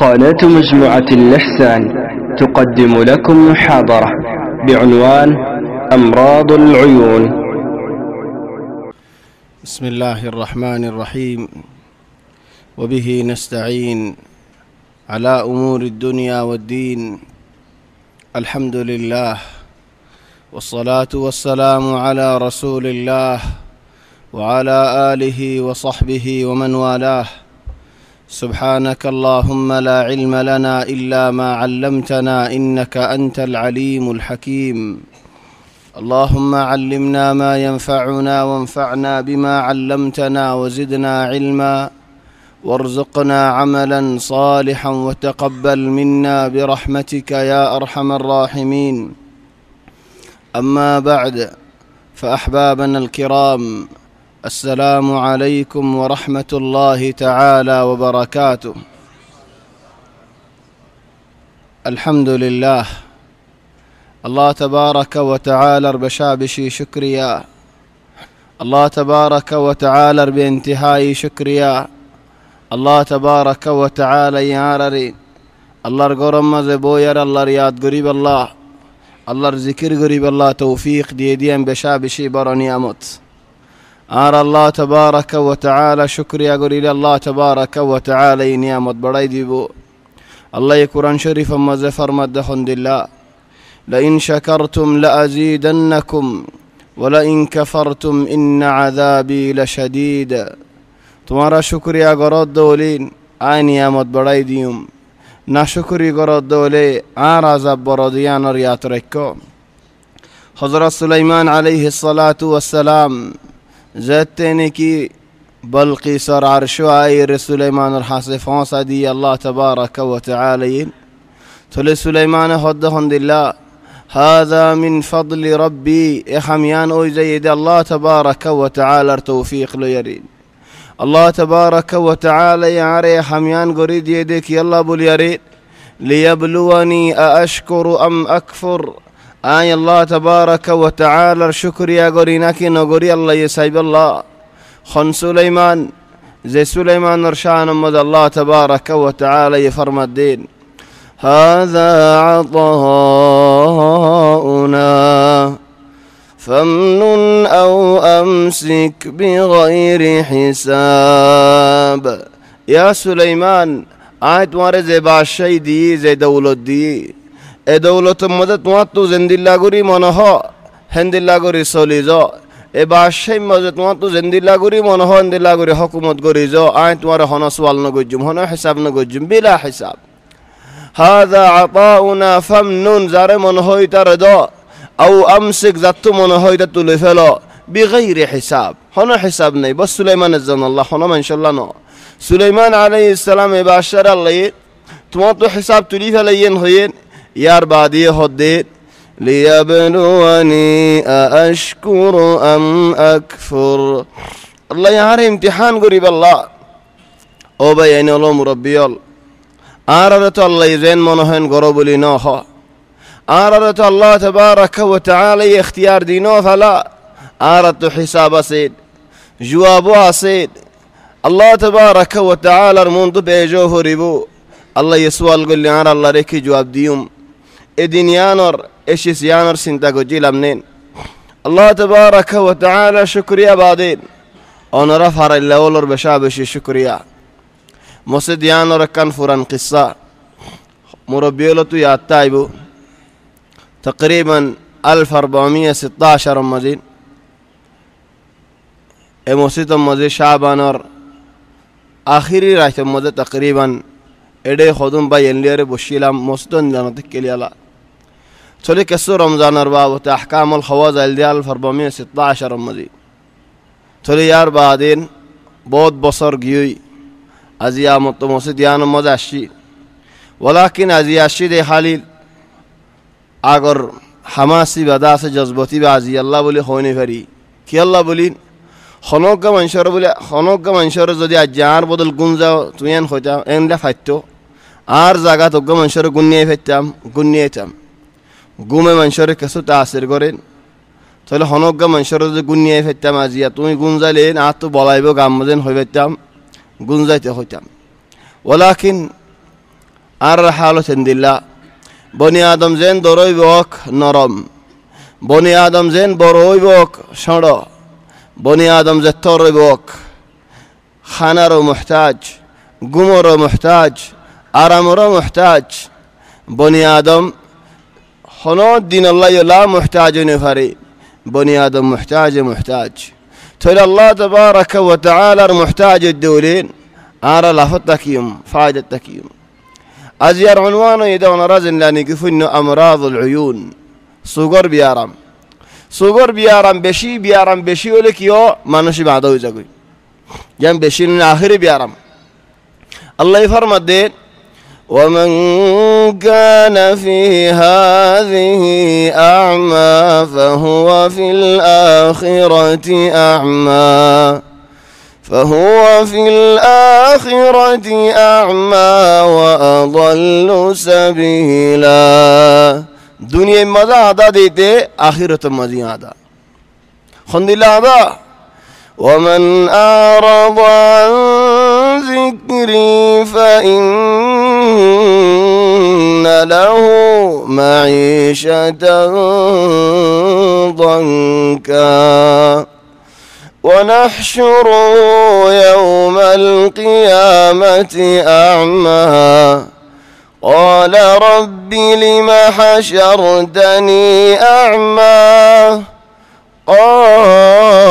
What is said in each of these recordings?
قناة مجموعة الإحسان تقدم لكم محاضرة بعنوان أمراض العيون. بسم الله الرحمن الرحيم، وبه نستعين على أمور الدنيا والدين. الحمد لله والصلاة والسلام على رسول الله وعلى آله وصحبه ومن والاه. سبحانك اللهم لا علم لنا إلا ما علمتنا إنك أنت العليم الحكيم. اللهم علمنا ما ينفعنا وانفعنا بما علمتنا وزدنا علما وارزقنا عملا صالحا وتقبل منا برحمتك يا أرحم الراحمين. أما بعد، فأحبابنا الكرام، السلام عليكم ورحمة الله تعالى وبركاته. الحمد لله، الله تبارك وتعالى بشابشي شكريا، الله تبارك وتعالى بانتهاء شكريا، الله تبارك وتعالى يارري الله رغرم زبوير الله رياض قريب الله الله ذكر قريب الله توفيق ديديان بشابشي برني أموت الله تبارك وتعالى شكريا قريب الله تبارك وتعالى نعمت بڑائی دیبو الله قرآن شريف مزفر مدحن دلله لئن شكرتم لأزيدنكم ولئن كفرتم إن عذابي لشديد. تمہارا شکریہ گرود دولین آئی نعمت بڑائی دیوم، نا شکری گرود دولے آر عذاب برودیان اور یات رکھو. حضرت سلیمان علیہ السلام زیدتے نے کی بلقی سر عرشو آئی سلیمان اور حاصفوں سا دی اللہ تبارک و تعالی تھلے سلیمان حدہن دلہ هذا من فضل ربی احمیان اوی زید اللہ تبارک و تعالی توفیق لیرین. الله تبارك وتعالى يعري حميان قريد يديك يلا بول يريد ليبلوني أأشكر أم أكفر. آي الله تبارك وتعالى الشكر يا قرينك نقري الله يسيب الله خن سليمان زي سليمان رشان مد الله تبارك وتعالى يفرم الدين هذا عطاؤنا فمن أو أمسك بغير حساب. يا سليمان آيت مارے زي بادشاہی دی زي دولت دی اے دولت مدد مواتو زندلہ گوری منہو ہندلہ گوری سولیزو اے بادشاہی مدد مواتو زندلہ گوری منہو ہندلہ گوری حکومت گوری زو آيت مارے ہونا سوال نگجم ہونا حساب نگجم بلا حساب. هذا عطاؤنا فمنون زارے منہوی تردو او امسك ذاتو منهويدة تلفلو بغير حساب. هنا حساب ني بس سليمان الزن الله هنا ما ان شاء الله نو سليمان عليه السلام باشر الله تماتو حساب تلفلين هين يار بعدي هدين ليبلوني أأشكر أم أكفر. الله يعرف امتحان قريب الله او بيان الله مربيال آرادة الله يزين منهن قرب لناها آردت الله تبارك وتعالى اختيار دينه فلا آردت حساب سيد جوابه سيد الله تبارك وتعالى منذ بيجوه ربو الله يسوال قل لي عار الله ريكي جواب ديوم ادين يانر اشيس يانر سنتاقو جيل منين. الله تبارك وتعالى شكريا بعدين انا رفع الله ولر بشابشي شكريا مسد يانر كان فران قصة مربيولتو ياتايبو تقريبا 1416 رمضان اموسيت مزي شعبانر آخری رایت مزه تقریبا اڑے خودم با ينلير بوشيلام مستن جانت كليلا چلے کسو رمضان باب احکام الخواز الديال 1416 رمضان چلے یار بعدين بود بصر گيوي ازيا متموسيت يان مزاشي ولكن ازياشي دي حالي اگر حماسی بدا سے جذباتی بعضی اللہ بولی خونے فری کہ اللہ بولین خنوک کا منشور بولی خنوک کا منشور زدی اجار بدل گنزا توین خوتا این لفتو آر زاگا تو کا منشور گنیه فتام گنیه تام گومه منشور کسو تاثیر کرین تو خنوک کا منشور زدی گنیه فتام ازیا توی گنزا لین آتو بالایبو گام مزین خوی فتام گنزا تی خوتام ولكن আর হালত দিল্লা বনি আদম যেন দরইবক নরম বনি আদম যেন বড়ইবক সড় বনি আদম যে তরইবক খানারও মুহতাজ গুমরও মুহতাজ আরামরও মুহতাজ বনি আদম হনো দিন আল্লাহ মুহতাজ নেফারে বনি আদম মুহতাজ تقول الله تبارك وتعالى محتاج الدولين أرى لفتكيم فائدتكيم أزيار عنوانه يدون رزن لأني كفن أمراض العيون صغر بيارم بشي ولك يو ما نشي بعده يزقوي جنب بشي من آخر بيارم الله يفرم الدين ومن كان في هذه أعمى فهو في الآخرة أعمى وأضل سبيلا دنيا مزا عدا ديته آخرة مزي عدا خند الله عدا ومن أعرض عن ذكري فإن له معيشة ضنكا ونحشره يوم القيامة أعمى قال رب لم حشرتني أعمى قال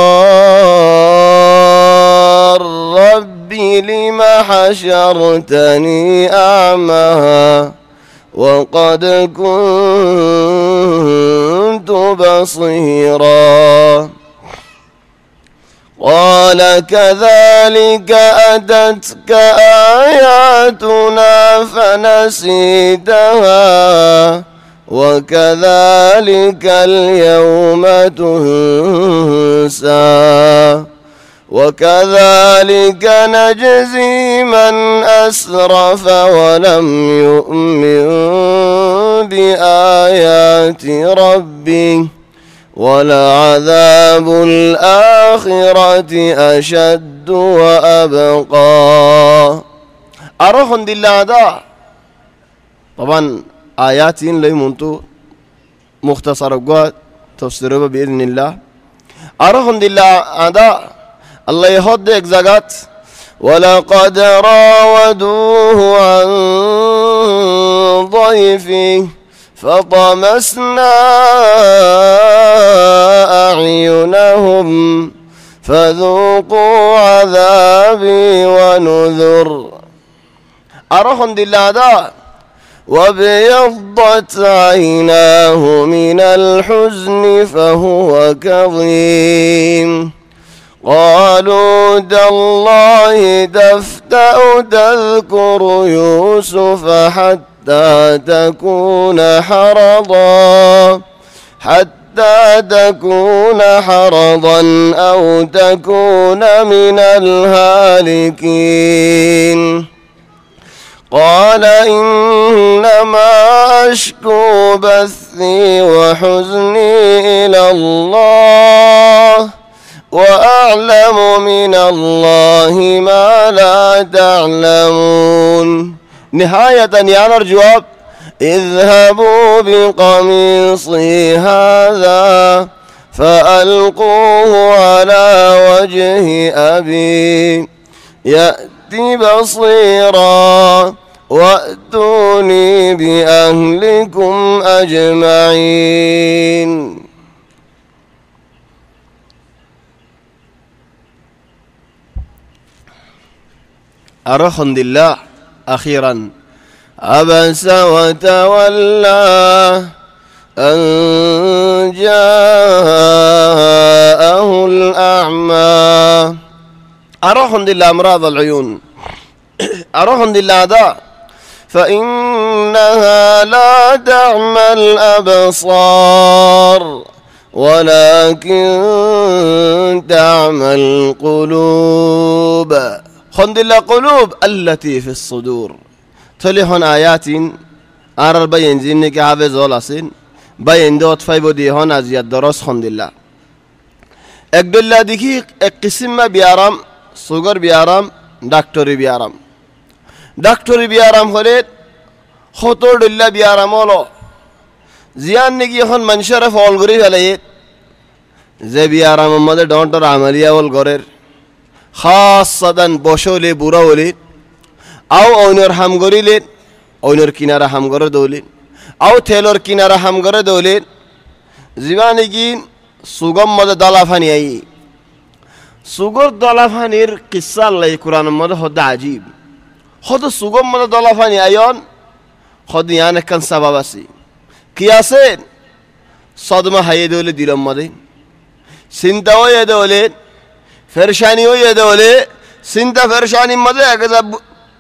رب لم حشرتني أعمى وقد كنت بصيرا قال كذلك أتتك آياتنا فنسيتها وكذلك اليوم تنسى وكذلك نجزي من أسرف ولم يؤمن بآيات ربه ولعذاب الآخرة أشد وأبقى أروحن دي دا طبعا آيات لي منتو مختصر قوات تفسيره بإذن الله أروحن دي دا الله يهدك زغات ولقد راودوه عن ضيفه فطمسنا أعينهم فذوقوا عذابي ونذر أرحم دلادا وابيضت عيناه من الحزن فهو كظيم قالوا تالله تفتأ تذكر يوسف حتى تكون حرضا أو تكون من الهالكين قال إنما أشكو بثي وحزني إلى الله وأعلم من الله ما لا تعلمون نهاية يعني الجواب اذهبوا بقميصي هذا فألقوه على وجه أبي يأتي بصيرا وأتوني بأهلكم أجمعين الحمد لله أخيرا عبس وتولى أن جاءه الأعمى الحمد لله أمراض العيون الحمد لله دا فإنها لا تعمى الأبصار ولكن تعمى القلوب الحمد لله قلوب التي في الصدور تليهن آيات أرى البين زينك حافظ ولاسين بين دوت فايبودي هون أزياد درس الحمد لله একদুল্লাহ দেখি এক কিসিমা বিয়ারাম সুগার বিয়ারাম ডাক্তারি বিয়ারাম হলে হতো ডুল্লা বিয়ারাম হলো জিয়ান নাকি এখন মানুষের ফল করে ফেলে যে বিয়ারামের মধ্যে ডন্টর আমালিয়া হল ঘরের খাস সাদান বসলে বুড়া হলে আও অন্যর হাম করিলেন অন্যর কিনারা হাম করে দৌলেন আও থেলর কিনারা হাম করে দৌলেন জিবা নাকি সুগম মধ্যে দলাফানি আই সুগর দলাফানির কিসা আল্লাহ কোরআনের মধ্যে হদ আজীব হদ সুগম মধ্যে দলাফানি আয়ন হদ ইয়ান একখান সাবাব আছে কি আছে সদমা হাইয়ে দৌলে দিলম মধ্যে চিন্তা হয়ে দৌলে ফেরশানি হয়ে দৌলে চিন্তা ফেরশানির মধ্যে এক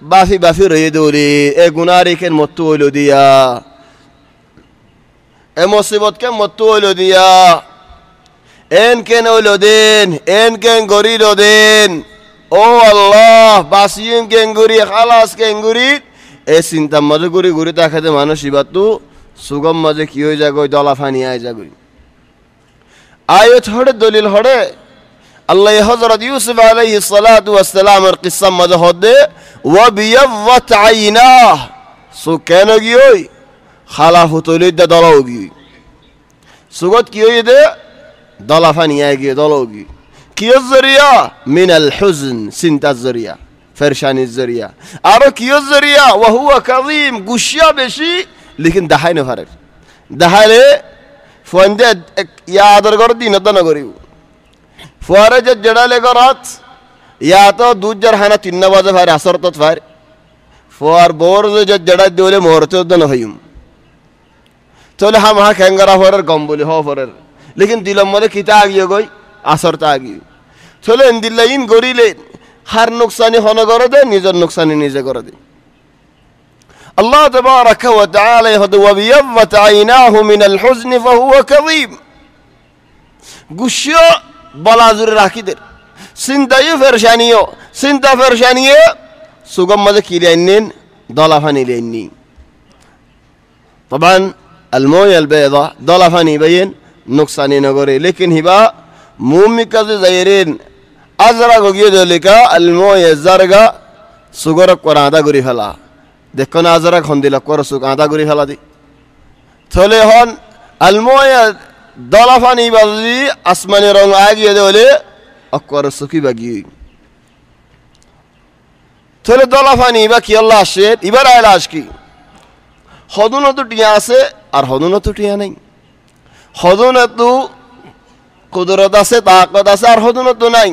বাফি বাফি রয়ে দৌলে এ গুনারিকের মত্তু হইল দিয়া এ মুসিবতকে মত্তু হইল দিয়া এন কেন হইল দেন এন কেন গরিল দেন ও আল্লাহ বাসিম কেঙ্গুরি খালাস কেঙ্গুরি এ চিন্তা মধ্যে ঘুরি ঘুরি তাকাতে মানুষ ইবাতু সুগম মাঝে কি হয়ে যাগই দলাফানি আয় যাগই আয়ত হড়ে দলিল হড়ে আল্লাহ হযরত ইউসুফ আলাইহিস সালাতু ওয়াস সালামের কিসসা মধ্যে হদে ওয়া বিয়াযত আইনাহ সু কেন গিয়ই খালা ফুতলিদ দলাও গি সুগত কি হয়ে দে দলাফানি আয় গিয়ে দলাও গি কি জরিয়া মিনাল হুজন চিন্তা জরিয়া ফেরশানি জরিয়া আর কি জরিয়া ওয়া হুয়া কাযীম গুশিয়া বেশি লেকিন দাহাই না পারে দাহালে ফন্দে ইয়াদর কর দিন না করিও ফুয়ারে যে জড়ালে গরাত ইয়া তো দুজার হানা 3 বাজে ফারে আসর তো ফারে ফুয়ার বোর যে জড়া দিলে মোরতে না হইম চলে হাম হা খেঙ্গরা ফরের গম বলি হ ফরের লেকিন দিলম মলে কিতা আগিয়ে গই আসর তা আগিয়ে চলে দিল্লাইন গরিলে হার নুকসানি হন করে দে নিজের নুকসানি নিজে করে দে আল্লাহ তাবারাকা ওয়া তাআলা ইয়াহদু ওয়া বিয়াযত আইনাহু মিনাল হুজনি ফাহুয়া কাযীম গুশিয়া বলাজুরে রাখিদের চিন্তায় ফেরশানিও চিন্তা ফেরশানিয়ে সুগম মাঝে কি লাইনেন দলাফানি লাইননি طبعا المويه البيضاء দলাফানি বাইন নুকসানি নগরে লেকিন হিবা মুমি কাজে যাইরেন আজরা গগিয়ে দলিকা المويه জারগা সুগর কোরাদা গরি ফেলা দেখো না আজরা খন্দিলা কর সুগ আদা গরি ফেলা দি থলে হন المويه দলাফানি বাজি আসমানি রং আগিয়ে দেলে অকর সুকি বাগি থলে দলাফানি বা কি আল্লাহ আসে এবার আইলাস কি হদুনা তো টিয়া আছে আর হদুনা তো টিয়া নাই হদুনা তো কুদরত আছে তাকত আছে আর হদুনা তো নাই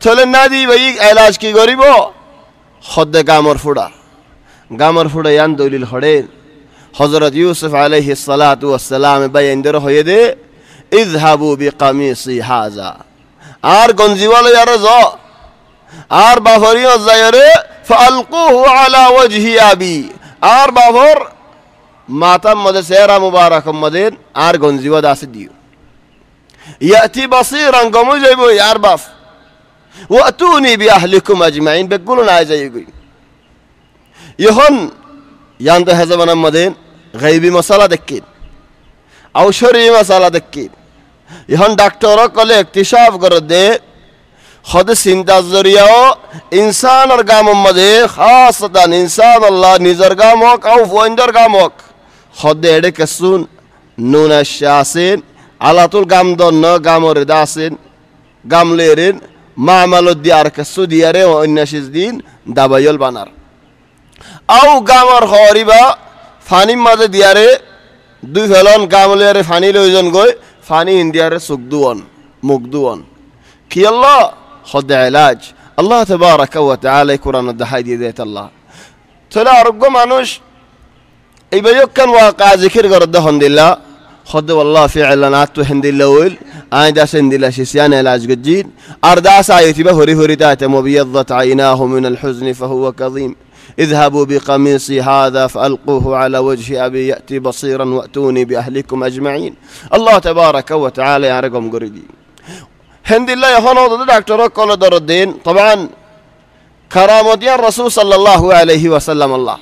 থলে না দি ভাই আইলাস কি করিব হদে গামর ফুড়া ইয়ান দলিল হড়ে হযরত ইউসুফ আলাইহিস সালাতু ওয়াস সালাম বাইন্দর হয়ে দে ইযহাবু বিকামিসি হাযা আর গঞ্জিওয়ালা ইয়ারে জ আর বাফরিও যায়রে ফালকুহু আলা ওয়াজহি আবি আর বাফর মাতাম মদে সেরা মুবারক মদে আর গঞ্জিওয়া দাসে দিও ইয়াতি বাসীরান গমু যাইবো ইয়ার বাফ ওয়াতুনি বিআহলিকুম আজমাইন বেগুলো না যাইগই ইহন ইয়ান্ত হেজাবানার মধ্যে গাইবি মশালা দেখিন ঔষধি মশালা দেখিন এখন ডাক্তার কলে একটিসাব করে দে হদ চিন্তা জরিয়াও ইনসানের গামর মধ্যে খাসতান ইনসান আল্লাহ নিজের গাম হোক আও ফোয়েন্দার গাম হোক হদে এডে কেসুন নুন আসেন আলাতুল গাম দন্ন গামর দাসেন গামলেরেন মামালত দিয়ার কেসু দিয়ারে অন্যাসিস দিন দাবাইল বানার আও গামর হরিবা ফানি মাঝে দিয়ারে দুই ফেলন গামলেরে ফানি লইজন গই ফানি ইন্ডিয়ারে সুকদুন মুকদুন কি আল্লাহ খদ ইলাজ আল্লাহ তাবারাকা ওয়া তাআলা কুরআন দাহাই দিয়ে দেত আল্লাহ চলে আরোগ্য মানুষ এই বায়কান ওয়াকা জিকির করদ হন্দিল্লাহ খদ والله فعلا ات هندلول আইদা সেন্দিলা শিয়ান ইলাজ গজিন আর দাস আইতিবা হরি হরি তাতে মুবিয়াযত আইনাহু মিন আল হুজন ফাহুয়া কাযীম اذهبوا بقميصي هذا فألقوه على وجه أبي يأتي بصيرا وأتوني بأهلكم أجمعين الله تبارك وتعالى يعرقهم قردي هند الله يخونوا ضد دكتور كل دور الدين طبعا كرامة الرسول صلى الله عليه وسلم الله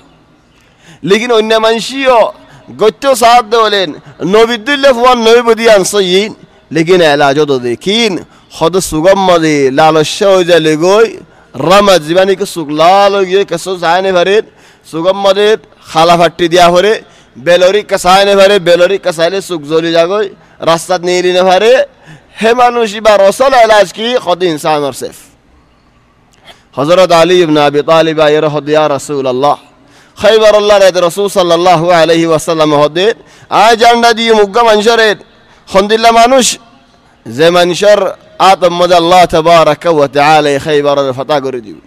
لكن إنما نشيو قلت سعد دولين نبي الدلة فوان نبي بديان صيين لكن علاجه ضدكين خد السقم مدي لا الشوجة لقوي رمز زباني كسوق لالو يه كسو زاني فريد সুগম মধ্যে খালা ফাট্টি দিয়া ভরে বেলরি কাসায় নে ভরে বেলরি কাসাইলে সুখ জ্বলি যাগই রাস্তাত নিয়ে নে ভরে হে মানুষ বা রসল এলাজ কি খদ ইনসান আর সেফ হযরত আলী ইবনে আবি তালিব আয়ের হদিয়া রাসূলুল্লাহ খাইবার আল্লাহ রাসূল সাল্লাল্লাহু আলাইহি ওয়াসাল্লাম হদে আয় জান্ডা দিয়ে মুগ্গা মানুষের খন্দিল্লা মানুষ যে মানুষের আতমদ আল্লাহ তাবারাকা ওয়া তাআলা খাইবারের ফাতা করে দিও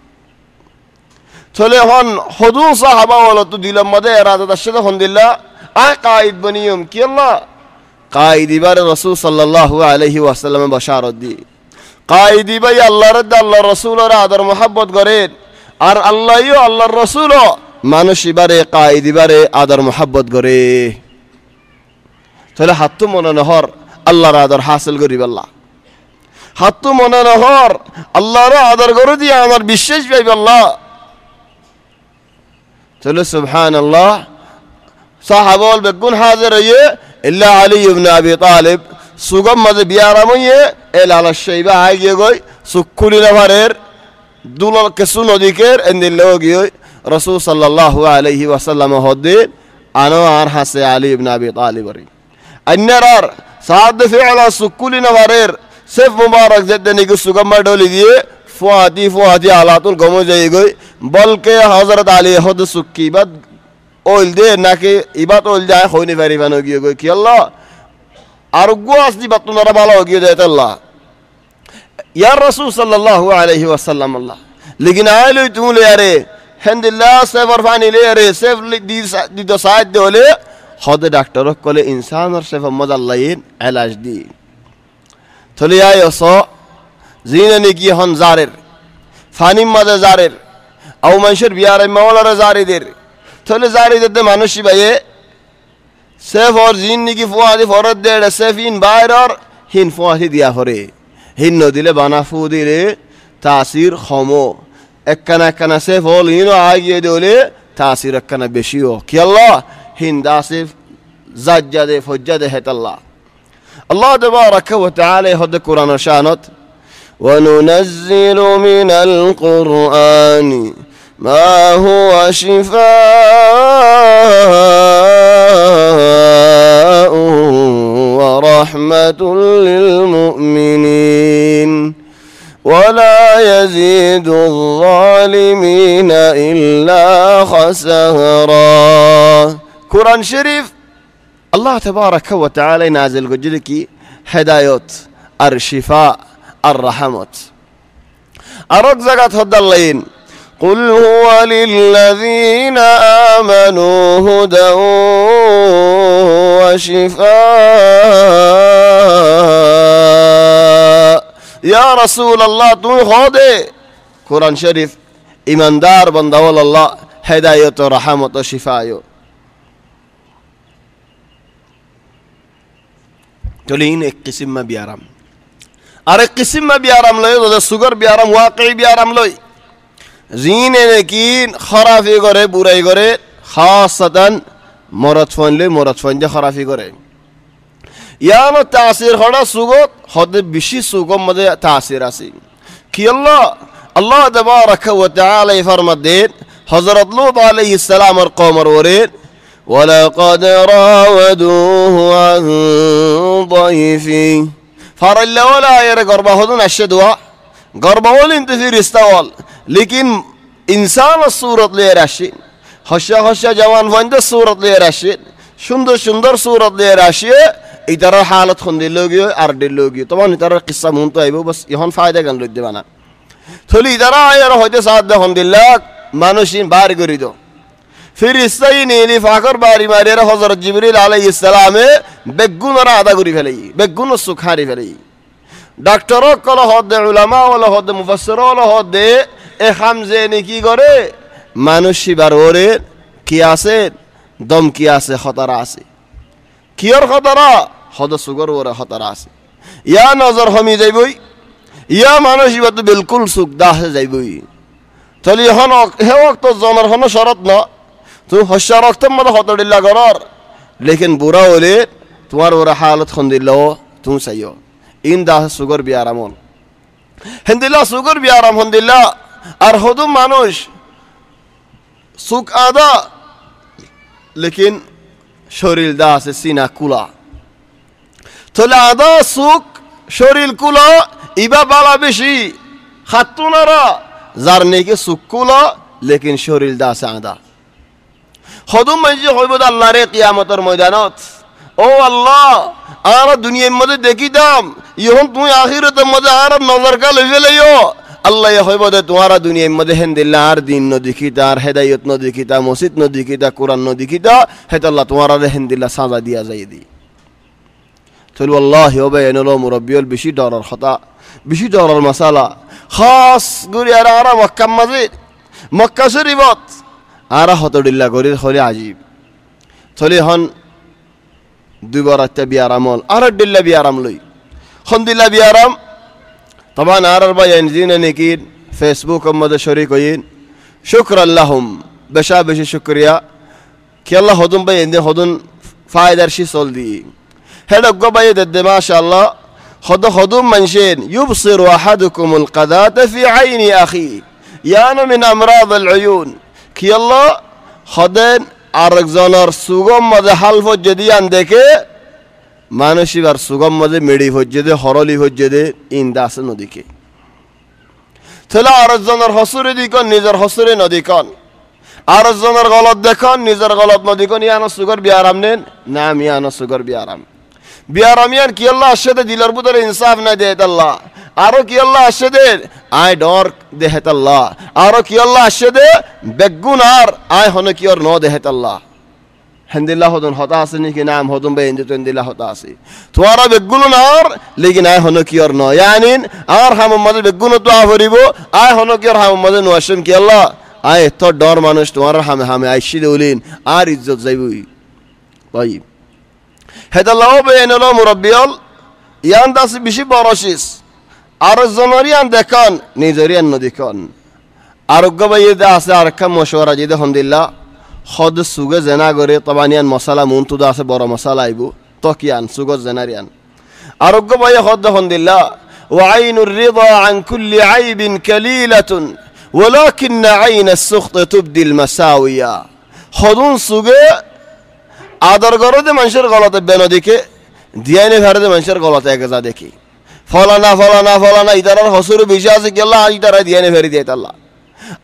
চলে হন হদু সাহাবা ওয়ালা তো দিলাম মদে এরাদা দশে খন্দিল্লা আয় কায়েদ বনিয়ম কি আল্লাহ কায়েদ ইবার রাসূল সাল্লাল্লাহু আলাইহি ওয়াসাল্লাম বাশারত দি কায়েদ ইবাই আল্লাহর আল্লাহ রাসূলের আদর মোহাব্বত করেন আর আল্লাহও আল্লাহর রাসূলও মানুষ ইবারে কায়েদ ইবারে আদর মোহাব্বত করে তাহলে হাত্তু মনে নহর আল্লাহর আদর হাসিল করিব আল্লাহ হাত্তু মনে নহর আল্লাহর আদর করে দিয়ে আমার বিশ্বাস পাইব আল্লাহ তাহলে সুবহানাল্লাহ সাহাবাল বেগুন হাজির হয়ে ইল্লা আলী ইবনে আবি তালিব সুগম মাঝে বিয়ারাম হয়ে এল আলা শাইবা আগে গই সুকুলি নভারের দুলল কেসু নদীকের এন্দিল গিয়ে রাসূল সাল্লাল্লাহু আলাইহি ওয়াসাল্লাম হদে আনো আর হাসে আলী ইবনে আবি তালিবরি আন্নার সাদ ফিআলা সুকুলি নভারের সেফ মুবারক জেদনি কো সুগম ডলি দিয়ে ফুয়াতি আলাতুল গম যাই গই বলকে হযরত আলী হদ সুকি বাদ ওইল দে নাকি ইবাত ওইল যায় হইনি পারি বানো গিয়ে গই কি আল্লাহ আর গো আসদি বাত তোমরা ভালো গিয়ে যায় আল্লাহ ইয়া রাসূল সাল্লাল্লাহু আলাইহি ওয়াসাল্লাম আল্লাহ লেকিন আইলো তুমি আরে হামদুলিল্লাহ সেফর ফানি লে আরে সেফ দি দো সাইদ দলে হদ ডাক্তার কলে ইনসান আর সেফ মদাল্লাইন ইলাজ দি থলি আইসো জিনানি কি হন জারের ফানিম মাদে জারের আও মানুষের বিয়ারে মাওলার জারিদের থলে জারিদের মানুষই ভাইয়ে সেফ আর জিন নিকি ফুয়াদি ফরদ দে সেফিন বাইরর হিন ফুয়াদি দিয়া ফরে হিন নদিলে বানাফু দিলে তাসির খমো একখানা সেফ হল হিন আগিয়ে দিলে তাসির একখানা বেশিও কি আল্লাহ হিন দাসিফ জাজ্জাদে ফজ্জাদে হেতাল্লাহ আল্লাহ তাবারাকা ওয়া তাআলা হদ কোরআন শানত وننزل من القرآن ما هو شفاء ورحمة للمؤمنين ولا يزيد الظالمين إلا خسارا قرآن شريف الله تبارك وتعالى نازل قجلكي هدايات الشفاء الرحمت أرق زكاة هدى اللين قل هو للذين آمنوا هدى وشفاء يا رسول الله تو خودي قرآن شريف إيمان دار بندول الله هداية رحمة وشفاء تولين एक किस्म में बियाराम और एक किस्म में बियाराम लो तो सुगर बियाराम वाकई बियाराम लो जीने लेकिन खराफी करे बुराई करे खासतन मरद फन जे खराफी करे यानो तासीर खड़ा सुगत हद बिशी सुगम मदे तासीर आसी कि अल्लाह तबारक व तआला फरमात दे हजरत लूत अलैहिस्सलाम और कौम वरेद ولقد راودوه عن ضيفه فرل ولا ير قربه هذون الشدوى قربه انت في رستوال لكن انسان الصورة لي راشي خشا جوان فند الصورة لي راشي সুন্দর সুরত দিয়ে রাশিয়ে ইতার হালত খন্দিলগিয়ে আর দিলগিয়ে তখন ইতার কিসসা মনতো আইবো বাস এখন ফায়দা গান লই দেবা না থলি ইতারা আয়ার হইতে সাদ খন্দিল্লাহ মানুষিন বার করি দো ফিরিস্তাই নীলি ফাকর বাড়ি মারিয়ে হযরত জিবরিল আলাইহিস সালামে বেগুনরা আদা করি ফেলাই বেগুন সুখারি ফেলাই ডাক্তার কল হদ উলামা ওয়ালা হদ মুফাসসির ওয়ালা হদ এ হামজে নি কি করে মানুষি বার ওরে কি আছে দম কি আছে খতরা আছে কিয়র খতরা হদ সুগর ওরে খতরা আছে ইয়া নজর হমি যাইবই ইয়া মানুষি বাত বিলকুল সুখ দাহ যাইবই তলি হন হে ওয়াক্ত জনর হন শরত না তো হশা রক্তম মত হতডিল্লা গরর লেকিন বুরা হলে তোমার ওরা হালত খন্দিল্লাহ তুমি চাইও ইন দাহ সুগর বিয়ারামন হেন্দিল্লা সুগর বিয়ারাম হন্দিল্লা আর হদুম মানুষ সুখ আদা লেকিন শরীর দা আছে সিনা কুলা তাহলে আদা সুখ শরীর কুলা ইবা বালা বেশি খাতুনারা যার নেকি সুখ কুলা লেকিন শরীর দা আছে আদা হদম মাইজি হইব আল্লাহরে কিয়ামতের ময়দানত ও আল্লাহ আর দুনিয়ার মধ্যে দেখিতাম ইহন তুমি আখিরাতের মধ্যে আর নজর কা লই ফেলাইও আল্লাহ হইব দে তোমারা দুনিয়ার মধ্যে হেন্দিল্লা আর দিন ন দেখিতা আর হেদায়ত ন দেখিতা মসজিদ ন দেখিতা কোরআন ন দেখিতা হেত আল্লাহ তোমারা হেন্দিল্লা সাজা দিয়া যাই দি চল আল্লাহ হবে এনলো মুরব্বিয়ল বেশি ডরার কথা বেশি ডরার মাসালা খাস গুরি আর আর মক্কা মাঝে মক্কা শরীফত আর হতডিল্লা গরির হলে আজিব চলে হন দুইবার একটা বিয়ারামল আর ডিল্লা বিয়ারাম লই হন্দিল্লা বিয়ারাম তবান আর বায়ান জিনে নেকির ফেসবুক মধ্যে শরীক হইন শুকর আল্লাহুম বেশা বেশি শুকরিয়া কি আল্লাহ হদুম বাই এনে হদুন ফায়দার শি চল দি হেডক বাই দে মাশাআল্লাহ হদ হদুম মানশেন ইউবসির আহাদুকুমুল কাদাত ফি আইনি আখি ইয়ানা মিন আমরাদ আল উয়ুন কি আল্লাহ হদেন আরেকজনের সুগম মধ্যে হাল ফজ্জেদিয়ান দেখে মানসিবার সুগম মধ্যে মেডি ফজ্জেদে হরলি ফজ্জেদে ইন্দা আছে নদীকে তাহলে আরেকজনের হসুরে দিকন নিজের হসুরে নদীকন আরেকজনের গলত দেখুন নিজের গলত নদীকন ইয়ানো সুগর বিয়ারাম নেন না মিয়ানো সুগর বিয়ারাম বিয়ারামিয়ান কি আল্লাহ আসে দিলের বুতরে ইনসাফ না দেয় আল্লাহ আরো কি আল্লাহ আসে দে আয় ডর দেহেত আল্লাহ আরো কি আল্লাহ আসে দে বেগুন আর আয় হন কি আর ন দেহেত আল্লাহ হেন্দিল্লা হদন হতা আছে নাকি নাম হদম বে হিন্দু হেন্দিল্লা হতা আছে তোমারা বেগুন আর লেকিন আয় হন কি আর ন ইয়ানিন আর হাম মধ্যে বেগুন তো আভরিব আয় হন কি আর হাম মধ্যে নওয়াসম কি আল্লাহ আয় তো ডর মানুষ তোমার হামে হামে আইসি দেউলিন আর ইজ্জত যাইবই ভাই হেদাল্লাহ বে এনলো মুরব্বিয়ল ইয়ান দাস বেশি বড়শিস আর জনরিয়ান দেখান নিজরিয়ান নদীখন আরোগ্য বাইদে আছে আর একটা মশওয়ারা যেতে হন্দিল্লা হদ সুগে জেনা করে তবানিয়ান মশালা মুনতুদা আছে বড় মশালা আইব তকিয়ান সুগত জেনারিয়ান আরোগ্য বাই হদ হন্দিল্লা ওয়াইনুর রিদা আন কুল্লি আইবিন কালিলাতুন ওয়ালাকিন আইন আস-সুখত তুবদিল মাসাউইয়া হদুন সুগে আদর গরদে মানুষের গলতে বেনদিকে দিয়ানে ভারতে মানুষের গলতে একজা দেখি ফলানা ফলানা ফলানা ইদারার হসুর বেশি আছে কি আল্লাহ ইদারা দিয়ানে ফেরি দিয়ে আল্লাহ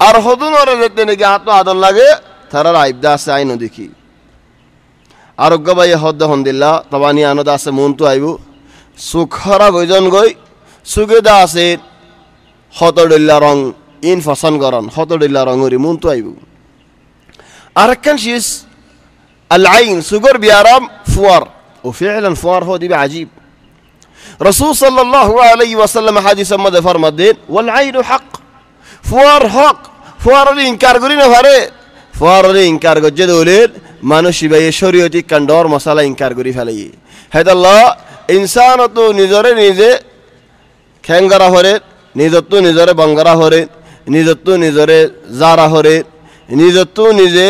আর হদুন ওরা যেতে নাকি হাত আদর লাগে তারার আইবদা আছে আইন দেখি আরোগ্য বাই হদ্দ হন্দিল্লা তবানি আনদ আছে মন তো আইব সুখরা বৈজন গই সুগেদা আছে হতডিল্লা রং ইন ফসন গরন হতডিল্লা রঙরি মন তো আইব আরেকখান শীষ আল আইন সুগর বিয়ারাম ফুয়ার ও ফিআলান ফুয়ার হো দিবে আজীব رسول صلى الله عليه وسلم حديث ماذا فرمدين والعين حق فوار حق فوار الإنكار قرينا فاره فوار الإنكار قد جدولين মানুষই ভাই শরীয়তি কান্ডর মশালা ইনকার করি ফেলে হেদ আল্লাহ ইনসান তো নিজরে নিজে খ্যাঙ্গারা হরে নিজত্ব নিজরে বঙ্গারা হরে নিজত্ব নিজরে জারা হরে নিজত্ব নিজে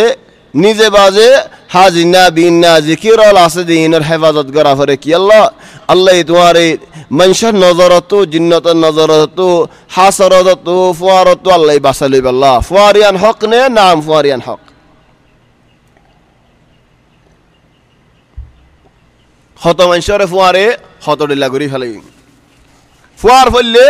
নিজে বাজে হাজিনা বিনা জিকিরল আছে দিনের হেফাজত করা হরে কি আল্লাহ আল্লাহ তোমারে মানুষের নজরত জিন্নতের নজরত হাসরত ফুয়ারত আল্লাহ বাসালিব আল্লাহ ফুয়ারিয়ান হক নে নাম ফুয়ারিয়ান হক হত মানুষের ফুয়ারে হতডিল্লা করি ফেলে ফুয়ার ফেললে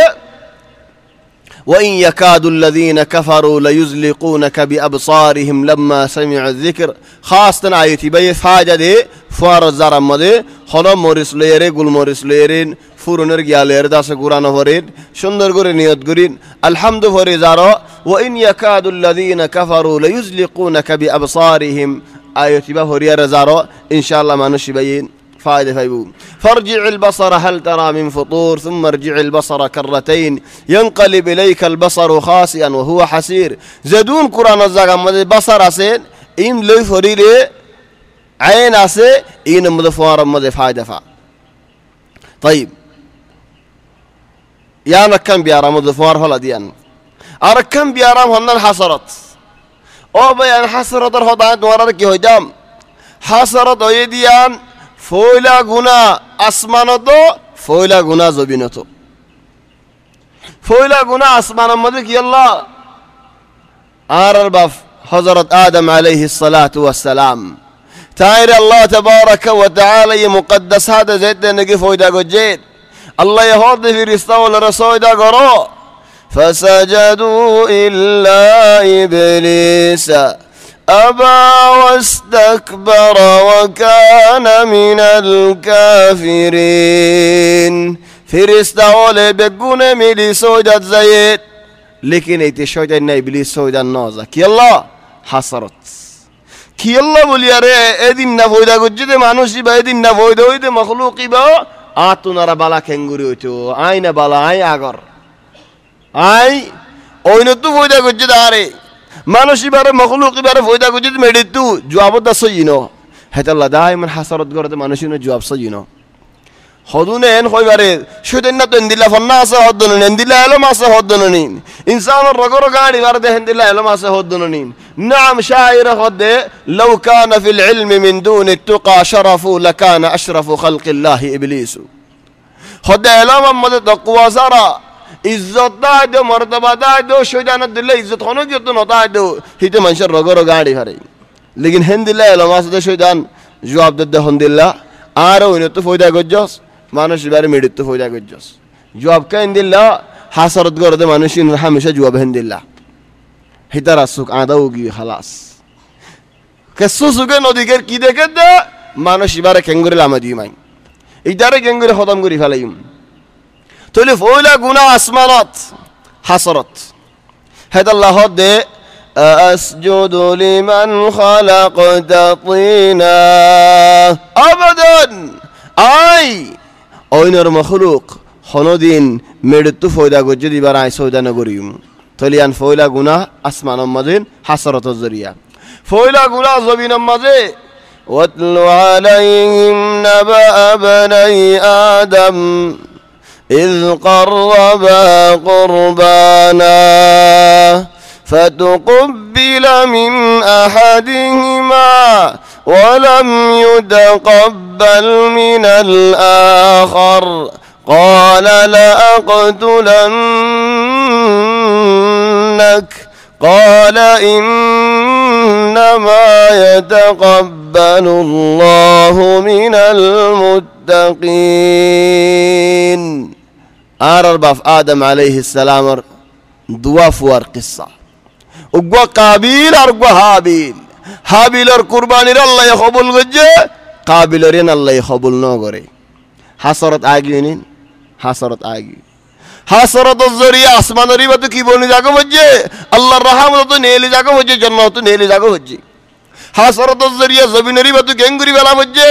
وإن يكاد الذين كفروا ليزلقونك بأبصارهم لما سمعوا الذكر خاصة آيتي بي فاجد فوار الزرم مده خلو مورس ليره گل مورس ليرين ফুরনের গিয়ালের দাসে কুরআন হরিন সুন্দর করে নিয়ত করিন আলহামদু ফরি জারো ওয়া ইন ইয়াকাদুল্লাযিনা কাফারু লায়ুজলিকুনাকা বিআবসারিহিম আয়াতি বা হরিয়ার জারো ইনশাআল্লাহ মানুষ বাইন ফায়দা পাইবো ফারজি'ল البصر هل ترى من فطور ثم ارجع البصر كرتين ينقلب اليك البصر خاسئا وهو حسير زدون কুরআন জায়গা মধ্যে বসর আছে ইন লই ফরিরে আইন আছে ইন মধ্যে ফওয়ার মধ্যে ফায়দা ফা طيب يانا كم بيارام الظفار هلا ديان أرى كم بيارام هن الحسرات أو بيان حسرات الهضاء دوارك يهجام حسرات ويديان فويلا غنا أسمانتو فويلا غنا زبينتو فويلا غنا أسمان مدك يلا أرى الباف হযরত আদম আলাইহিস সালাতু ওয়াস সালাম তাইরে আল্লাহ তাবারাকা ওয়া তাআলা এই মুকদ্দাস হাদে যেতে নাকি ফয়দা গজে আল্লাহ ইহদ ফিরিস্তা ওয়ালা রাসূলদা করো فسجدوا إلا إبليس أبى واستكبر وكان من الكافرين ফিরিস্তা ওলে বেগুনে মিলি সওদাত যায়েত লেকিন এইতে শয়তান না ইবলিস সওদান নজা কি আল্লাহ হাসরত কি আল্লাহ বলি আরে এদিন না ফয়দা গজ্জে মানুষই বা এদিন না ফয়দা হইতে মখলুকি বা আতুনারা বালা খেঙ্গুরি হইতো আইনা বালা আই আগর আই ওইনতু ফয়দা গজ্জে দারে মানুষই বারে মখলুকি বারে ফয়দা গজ্জে মেডিতু জবাব দা সইনো হেতাল্লাহ দাইমান হাসরত গরতে মানুষিনো জবাব সইনো হদুনেন হইবারে শয়তান তো এন্দিলা ফন্না আছে হদুনেন এন্দিলা এলম আছে হদুনেন ইনসানের রগর গাড়ি বারে দেহেন্দিলা এলম আছে হদুনেন নাম শায়র হদে লাউ কানা ফিল ইলমি মিন দুন التقى شرف لكان اشرف خلق الله ابليس হদে এলম মদে তাকওয়া সারা ইজ্জত দাই দে মর্তবা দাই দে শয়তান দিলে ইজ্জত হনো কি তো নতা দে হিতে মানুষের রগর গাড়ি হারে লেকিন হেন্দিলা এলম আছে শয়তান জবাব দে হন্দিল্লা আর ওইনতো ফয়দা গজ্জস মানুষ বারে মেডিত ফয়দা গজ্জস জবাব কেন দিল্লা হাসরত গরদে মানুষ হামেশা জবাব হেন্দিল্লা হিতারা সুখ আদাও গি খালাস কেসু সুখে নদীকের কি দেখে দে মানুষ এবারে কেঙ্গুরি লামা দিই মাই ইদারে কেঙ্গুরি খতম করি ফেলাইম তলে ফয়লা গুনাহ আসমানত হাসরত হেদাল্লাহ দে أسجد لمن خلقت طينا أبدا أي أينر مخلوق خنودين مردتو فويدا گجدي براي سودا نغوريم تليان فويلا غنا اسمان مدين حسرت الزريا فويلا غنا زبين مزه واتل عليهم نبأ بني آدم إذ قربا قربانا فتقبل من أحدهما ولم يتقبل من الآخر قال لأقتلنك قال إنما يتقبل الله من المتقين أربف آدم عليه السلام دواف والقصة উগ্র কাবিল আর উগ্র হাবিল হাবিলের কুরবানির আল্লাহ কবুল করছে কাবিলের আল্লাহ কবুল ন করে হাসরত আগি নিন হাসরত আগি হাসরত জরিয়া আসমানের বাতু কি বনি জাগো হচ্ছে আল্লাহর রহমত তো নেলি জাগো হচ্ছে জান্নাত তো নেলি জাগো হচ্ছে হাসরত জরিয়া জমিনের বাতু গেঙ্গুরি বেলা হচ্ছে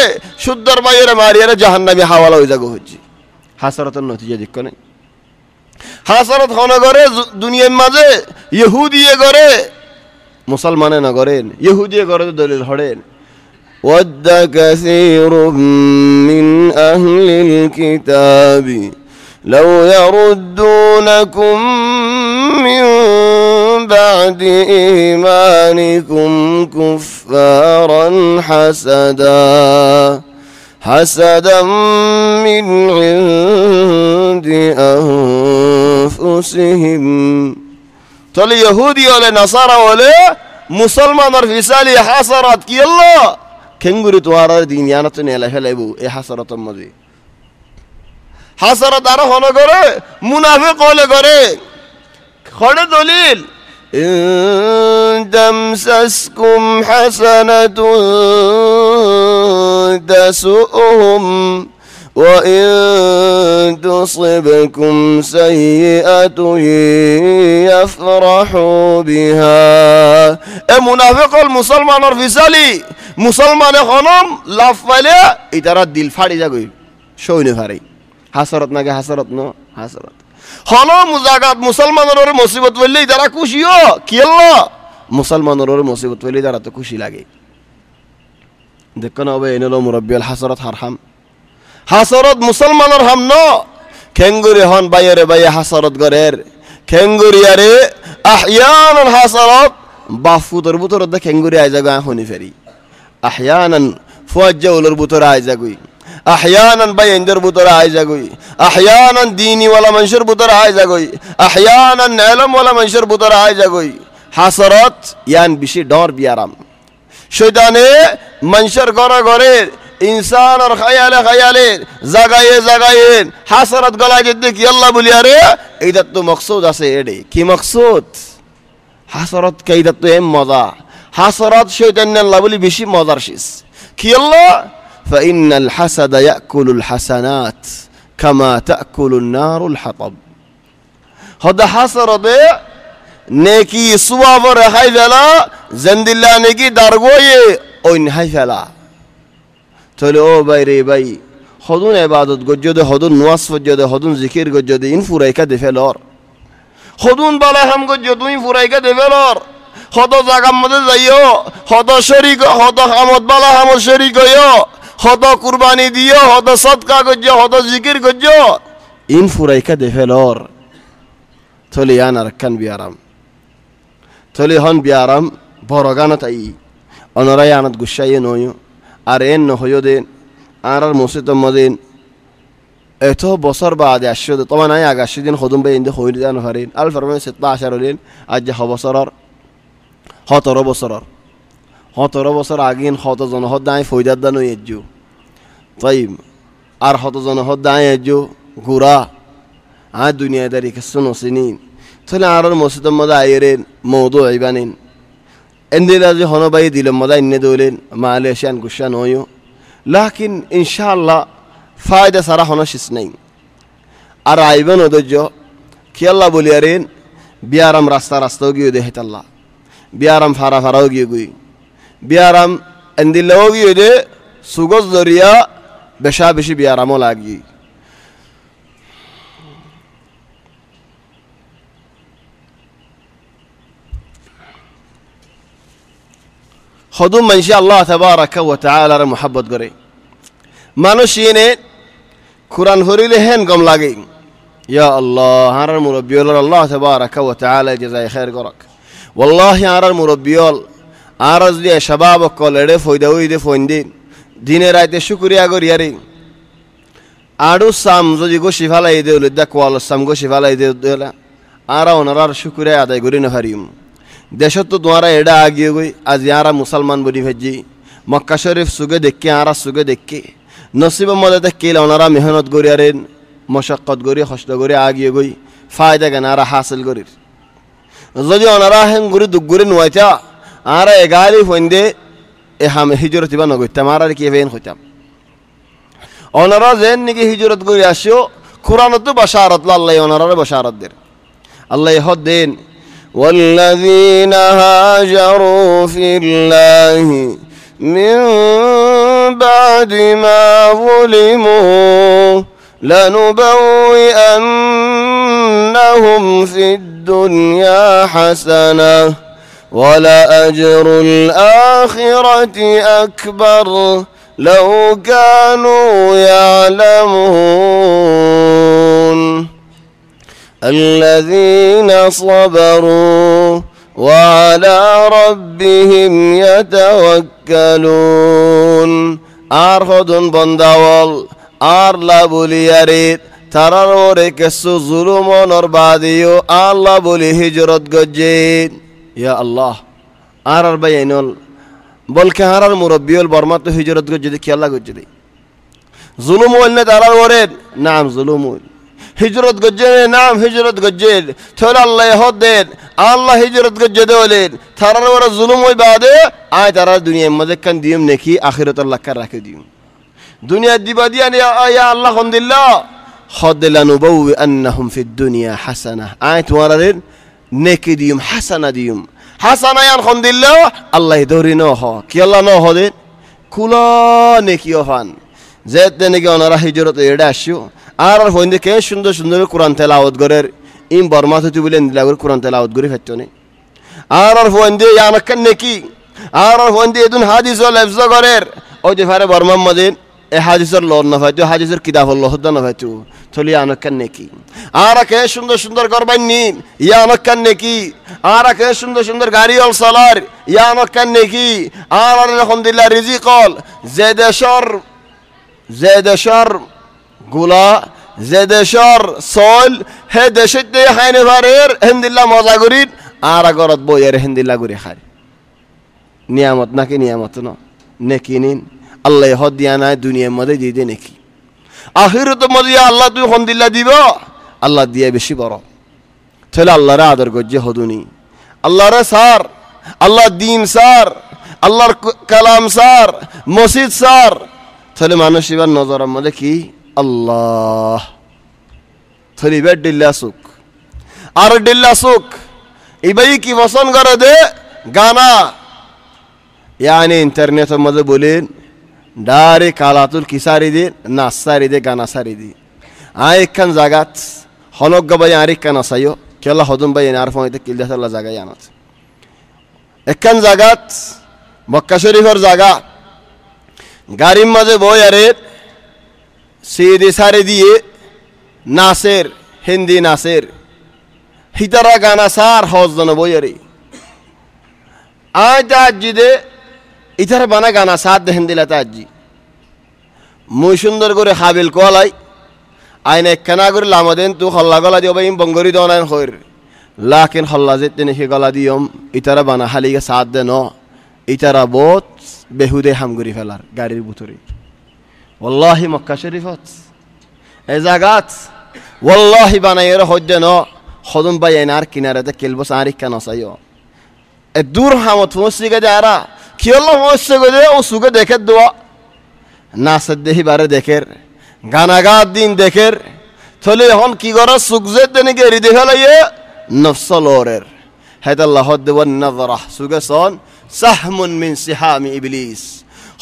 সুদ্দর বাইরে মারিয়ারে জাহান্নামী হাওয়ালা হয়ে জাগো হচ্ছে হাসরতের নতিজা দেখ নাই হাসরত হন করে দুনিয়ার মাঝে ইহুদিয়ে করে মুসলমানে না করেন ইহুদিয়ে করে দলিল হড়েন ওয়াদ কাসীরুম মিন আহলিল কিতাবি লাউ ইয়ারুদ্দুনাকুম মিন বা'দি ঈমানিকুম কুফফারান حسدا من عند أنفسهم تولي يهودي ولا نصارى ولا مسلمان رفسالي حسرات كي الله كنغوري توارا دين يانتني على هلبو اي حسرات مدي حسرات ارا هنا করে মুনাফিক হলে করে খড়ে দলিল إن تمسسكم حسنة تسؤهم وإن تصبكم سيئة يفرحوا بها المنافق المسلمان الرفسالي مسلمان خنم لفله إترى الدل فاري جاكوي شو نفاري حسرت ناكي حسرت نو حسرت হলো মুজাগাত মুসলমানের মুসিবত বললেই তারা খুশিও কি আল্লাহ মুসলমানের মুসিবত বললেই তারা তো খুশি লাগে দেখো না হবে এনেলো মুরব্বিল হাসরত হারহাম হাসরত মুসলমানের হাম ন খেঙ্গুরি হন বাইরে বাইরে হাসরত গরের খেঙ্গুরি আরে আহয়ানান হাসরত বাফুতর বুতর দে খেঙ্গুরি আই জাগা হনি ফেরি আহয়ানান ফুয়াজ্জাউলর বুতর আই জাগুই احيانا بيندر بوتر عايزاغوي احيانا ديني ولا منشر بوتر عايزاغوي احيانا علم ولا منشر بوتر عايزاغوي হাসরত ইয়ান বেশি ডর বিয়ারাম শয়তানে মানুষের ঘরে ঘরে ইনসান আর খায়ালে জাগায়ে জাগায়ে হাসরত গলায় যেতে কি আল্লাহ বলি আরে এইটা তো মকসুদ আছে এডে কি মকসুদ হাসরত কাইদা তো এম মজা হাসরত শয়তান আল্লাহ বলি বেশি মজার শিস কি আল্লাহ فإن الحسد يأكل الحسنات كما تأكل النار الحطب هذا حسرت নেকি সওয়াব রেহাই ফেলা জিন্দিল্লাহ নেকি দারগোয়ে ওই হাই ফেলা তাহলে ও ভাই রে ভাই হদুন ইবাদত গজ্জদে হদুন নওয়াজ ফজদে হদুন জিকির গজ্জদে ইন ফুরাইকা দে ফেলর হদুন বালা হাম গজ্জদ ইন ফুরাইকা দে ফেলর হদ জাগাম মধ্যে যাইও হদ শরীক হদ হামদ বালা হামদ শরীক হইও হদ কুরবানি দিও হদ সদকা গজ্জ হদ জিকির গজ্জ ইন ফুরাইকা দে ফেলর তাহলে ইয়ান আরকান বিয়ারাম তাহলে হন বিয়ারাম বড় গানত আই অনরাই আনত গুসাইয়ে নয় আর এন নহয় দেন আর মসজিদ মদিন এত বছর বাদে আসছে তোমার নাই আগাশি দিন হদুম বে ইন্দে হইল জান হারিন আল ফরমান 17 হলেন আজ যা বছরর 17 বছর আগিন হত জন হদ নাই ফয়দার দান হইজু তাইম আর হত জন হদ নাই হইজু গুরা আ দুনিয়াদারি কিছু নসিনি তাহলে আর মসজিদ মধ্যে আইরেন মৌদু আইবানিন এন্দিরা যে হনবাই দিল মদা ইন্নে দৌলেন মালয়েশিয়ান গুসান হইও লাকিন ইনশাআল্লাহ ফায়দা সারা হনশিস নাই আর আইবেন অদর্য কি আল্লাহ বলি আরেন বিয়ারাম রাস্তাও গিয়ে দেহে আল্লাহ বিয়ারাম ফারাও গিয়ে গুই বিয়ারাম এন্দিল্লাও গিয়ে দে সুগজ দরিয়া বেশা বেশি বিয়ারামও লাগি হদুম মানুষ আল্লাহ তাবারাকা ওয়া তাআলার মুহাব্বত করে মানুষ ইনে কুরআন পড়িলে হেন গম লাগে ইয়া আল্লাহ হারার মুরব্বিয়ল আল্লাহ তাবারাকা ওয়া তাআলা জাযায়ে খায়ের করক ওয়াল্লাহি হারার মুরব্বিয়ল আরজ দিয়ে শাবাব কলেড়ে ফয়দা হইদে ফইন্দিন দিনে রাতে শুকরিয়া করিয়ারে আড়ু সাম যদি গো শিফালাই দে উলিদা কোয়াল সাম গো শিফালাই দে দেলা আরা ওনার শুকরিয়া আদায় করি না হারিম দেশত তো তোমারা এডা আগিয়ে গই আজ ইয়ারা মুসলমান বলি ভেজি মক্কা শরীফ সুগে দেখে আরা সুগে দেখে নসিব মদে দেখে ওনারা মেহনত করিয়ারেন মশাক্কত করি কষ্ট করে আগিয়ে গই ফায়দা কেন আরা হাসিল করি যদি ওনারা হেন গুরি দুঃখ গুরি নোয়াইতা আরা এগালি ফন্দে এ হাম হিজরত ইবা নগইতাম আর কি বেন হইতাম ওনারা যেন নাকি হিজরত করে আসিও কোরআনত বাশারত আল্লাহ ওনারা বাশারত দেন আল্লাহ হদ দেন والذين هاجروا في الله من بعد ما ظلموا لنبوئنهم في الدنيا حسنة ولأجر الآخرة أكبر لو كانوا يعلمون الذين صبروا وعلى ربهم يتوكلون آرخدن بندوال آرلا بولياريت تراروري كسو ظلمون أرباديو آرلا بولي هجرت گجين يا الله آرار بيانول بلکه آرار مربيول برماتو هجرت گجدي كي الله گجدي ظلم ولنا تراروري نعم ظلمون হিজরত গজ্জে নাম হিজরত গজ্জে থলা আল্লাহ হদেন আল্লাহ হিজরত গজ্জে দেওলেন তারার ওরা জুলুম হই বাদে আয় তারা দুনিয়ার মধ্যে কান দিম নেকি আখিরাত আল্লাহ কার রাখে দিম দুনিয়া দিবা দিয়া ইয়া আল্লাহ হামদুলিল্লাহ হদলানু বাউ আনহুম ফিদ দুনিয়া হাসানা আয় তোরারের নেকি দিম হাসানা দিম হাসানা ইয়ান হামদুলিল্লাহ আল্লাহ দরি ন হ কি আল্লাহ ন হদে কুলা নেকি ওফান যেতে নেকি ওনারা হিজরত এডা আসিও আর হইন্দে কে সুন্দর সুন্দর কোরআন তেলাওয়াত করের ইম বর্মা তুই বলেন দিলাগর কোরআন তেলাওয়াত করে ফেটনে আর হইন্দে ইয়ানকান নেকি আর হইন্দে এদুন হাদিস ও লফজ করের ওই যে ফারে বর্মা মদিন এ হাদিসের লর না ফাইতো হাদিসের কিতাব আল্লাহ দা না ফাইতো থলি ইয়ানকান নেকি আর কে সুন্দর সুন্দর করবান নি ইয়ানকান নেকি আর কে সুন্দর সুন্দর গাড়ি অল সালার ইয়ানকান নেকি আর আলহামদুলিল্লাহ রিজিকল জেদেশর গুলা যে দেশর সল হে দেশে হাইনে ভারের হেন্দিল্লা মজা করিন আর আগরত বইয়ের হিন্দিলা করে খায় নিয়ামত নাকি নিয়ামত ন নেকি নিন আল্লাহ হদ দিয়া নাই দুনিয়ার মধ্যে দিয়ে দে নেকি আখিরত মধ্যে আল্লাহ তুই হন্দিল্লা দিব আল্লাহ দিয়ে বেশি বড় তাহলে আল্লাহরে আদর করছে হদুনি আল্লাহরে সার আল্লাহ দিন সার আল্লাহর কালাম সার মসজিদ সার তাহলে মানুষ এবার নজরের মধ্যে কি আল্লাহ তাহলে এবার ডিল্লা সুখ আর ডিল্লা সুখ এবারই কি পছন্দ করে দে গানা यानी इंटरनेट मध्य बोलेन डायरेक्ट कालातुल की सारी दे नाच सारी दे गाना सारी दे एखान जागात हनक गबाई आरेखान आसायो केला हदुम बाई आरफों इते किल्ला साला जागा यानत एखान जागात मक्का शरीफर जागा गाड़ीर मध्य बय आरे सीधी सारी दिए नाचेर हिंदी नाचेर हितारा गाना सार हज जन बय आरे आज जी दे इधर बना गाना साथ दे हिंदी लता जी मुई सुंदर करे हाबिल कोलाई आइने कना करे लामदेन तू हल्ला गला दियो भाई बंगरी दोनान होर लाकिन हल्ला जेते नहीं गला दियोम इधर बना हाली के साथ दे नो इधर बहुत बेहुदे हम गुरी फैलार गाड़ी बुतुरी वल्लाही मक्का शरीफत एजागात वल्लाही बना ये हो दे नो खुदम भाई एनार किनारे ते किल्बो सारी का नसायो ए दूर हम थोसी के जा रहा किल्लो होसे को दे उस सुगे देखे दुआ नासद देही बारे देखेर गाना गा दिन देखेर थोले हम की गरा सुगजे देने के रिदे हला ये नफ्सल औरेर हैद अल्लाह हद वन नज़रा सुगे सोन सहमुन मिन सिहामी इब्लीस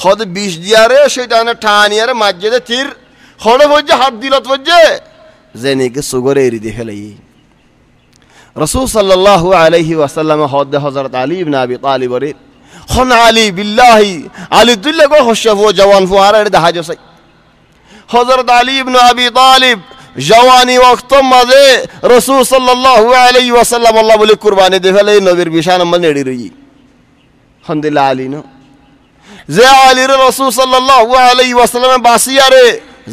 खुद बीस दियारे शैतान ठानियारे मस्जिदे तीर खुद वजह हाथ दिलत वजह ज़ेने के सुगरे रिदे हला ये रसूल सल्लल्लाहु अलैहि वसल्लम हद हज़रत अली इब्न अबी तालिब रे खन अली बिल्लाही अली दुल्ले को खुशफ वो जवान फुआरा रे दहाजो सही हज़रत अली इब्न अबी तालिब जवानी वक्त मजे रसूल सल्लल्लाहु अलैहि वसल्लम अल्लाह बोले कुर्बानी दे फले नबीर बिशान मन नेड़ी रही हंदिला अली नो जे अली रे रसूल सल्लल्लाहु अलैहि वसल्लम बासिया रे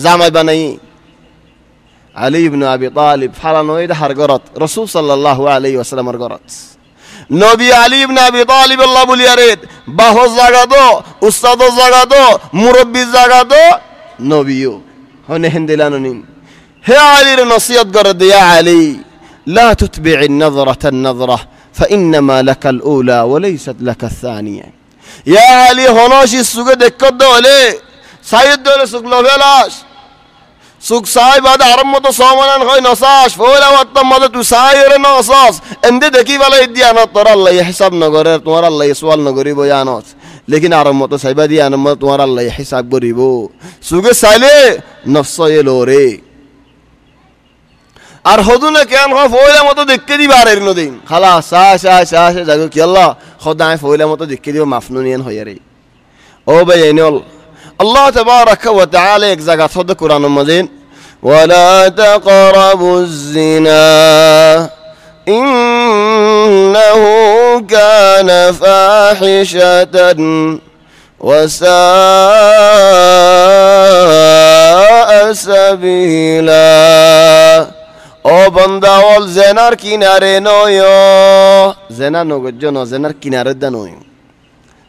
जामा बनाई अली इब्न अबी तालिब फलानोइद हर गरत रसूल सल्लल्लाहु अलैहि वसल्लम हर गरत नबी अली इब्न अबी तालिब अल्लाह बोलिया रे बाहो जागा दो उस्ताद जागा दो मुरब्बी जागा दो नबियो होने हिंदिला ननीम हे अली रे नसीहत कर दिया अली ला तुतबिع النظرة النظرة فإنما لك الأولى وليست لك الثانية يا अली होनोशी सुगे देखत दो ले साइद दो सुगलो बेलाश सुख साई बाद आरम मतो सोमनन होय नसाश फोला वत्त मदे तू साई रे नसास एंदे देखी वाला इदिया न तोरा अल्लाह हिसाब न करे तुम्हारा अल्लाह सवाल न करी बयानत लेकिन आरम मतो साइबा दिया न मत तुम्हारा अल्लाह हिसाब करिबो सुगे साले नफ्स ये लोरे আর হদুনে কেন হ ফয়লা মতো দেখতে দি বারের নদিন খালাস সা জাগো কি আল্লাহ খোদায় ফয়লা মতো দেখতে দিও মাফনুনিয়ান হইয়া রে ও ভাই এনল আল্লাহ তাবারাকা ওয়া তাআলা এক জায়গা থদ কোরআন মাজিদ ওয়ালা তাকরাবুজ জিনা ইন্নাহু কানা ফাহিশাতান ওয়া সাআ সাবিলা ও বন্দা ওল জেনার কিনারে নয়ো জেনা নগজ্জ ন জেনার কিনারে দা নয়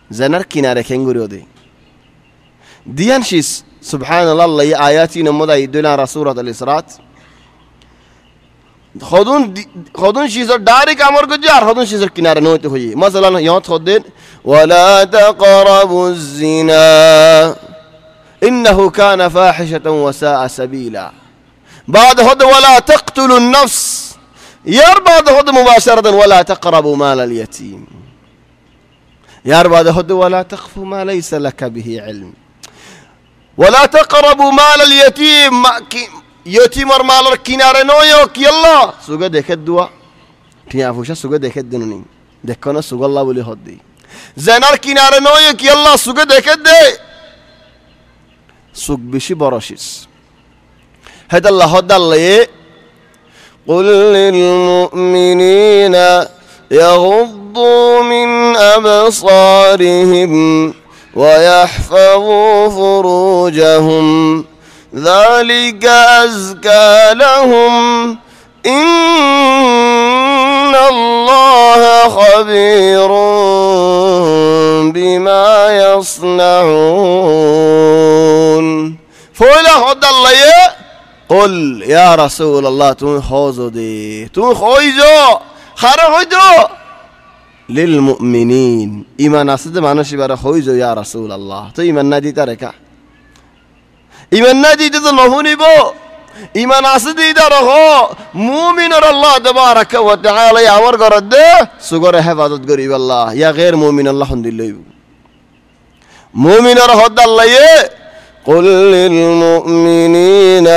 জেনার কিনারে খেঙ্গুরিও দে দিয়ান শিস সুবহানাল্লাহ আল্লাহ আয়াতি নমদা ইদুনা রাসূলাতুল ইসরাত খদুন শিসর ডাইরেক্ট আমর গজ্জ আর খদুন শিসর কিনারে নয়তে হই মাসালান ইয়া খদেন ওয়ালা তাকরাবুজ জিনা ইন্নাহু কানা ফাহিশাতান ওয়া সাআ সাবিলা بعد هذا ولا تقتلوا النفس يار بعد هذا مباشرة ولا تقربوا مال اليتيم يار بعد هذا ولا تخف ما ليس لك به علم ولا تقربوا مال اليتيم يتيم مال الكنار نويو كي الله سوغا ديكت دوا تيا فوشا سوغا ديكت دنوني دكنا سوغا الله ولي هدي زنار كنار نويو كي الله سوغا ديكت دي سوغ بشي براشيس هذا الله هذا الله قل للمؤمنين يغضوا من أبصارهم ويحفظوا فروجهم ذلك أزكى لهم إن الله خبير بما يصنعون فولا خد الله قل يا رسول الله তুমি খোঁজো দে তুমি খোঁজো খারা হইতো লিলমুমিনিন ঈমান আছে যে মানুষ এবারে খোঁজো ইয়া রাসূলুল্লাহ তো ঈমান না দিতা রেখা ঈমান না দিতে তো নহনিব ঈমান আছে দিতা রাখো মুমিনর আল্লাহ তাবারাকা ওয়া তাআলা আমার ঘরত দে সুগরে হেফাজত করিব আল্লাহ ইয়া গায়র মুমিন আল্লাহ হন্দিল্লাহ মুমিনর হদ আল্লাহ قل للمؤمنين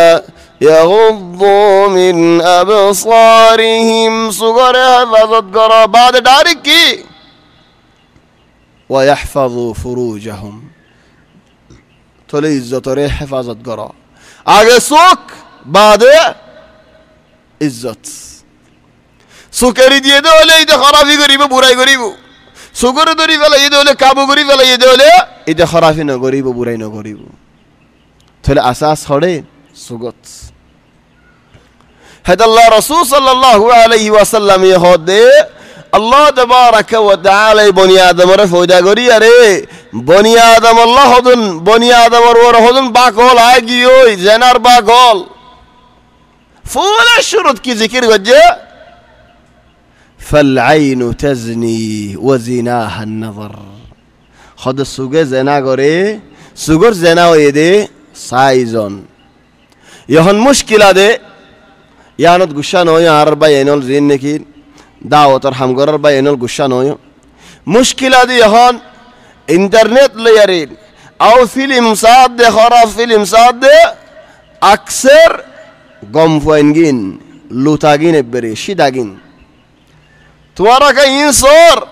يغضوا من أبصارهم صغر حفظت قرى بعد دارك ويحفظوا فروجهم تولي عزت ري حفظت قرى آگے سوک بعد عزت سوکری دیئے دولے ایدے خرافی گریبو برائی گریبو سوکر دوری فلا یہ دولے کابو گری فلا یہ دولے ایدے خرافی نہ گریبو برائی نہ گریبو تولي أساس خڑے سوگت هذا الله رسول صلى الله عليه وسلم يهود الله تبارك وتعالى بني آدم رفودا غري أري بني آدم الله هدن بني آدم ورهدن باقول آجيوي زنار باقول فولا الشروط كي ذكر وجه فالعين تزني وزناها النظر خد السوغة زنا غري سوغر زنا ويدي سايزون يهن مشكلة دي يانت غشان هوي عربا ينول زين نكين دعوتر حمغرر با ينول غشان هوي مشكلة دي يهان انترنت ليرين او فيلم صاد دي خراب فيلم صاد دي اكثر غمفوينجين لوتاگين ابري شيداگين توارا کا ينصور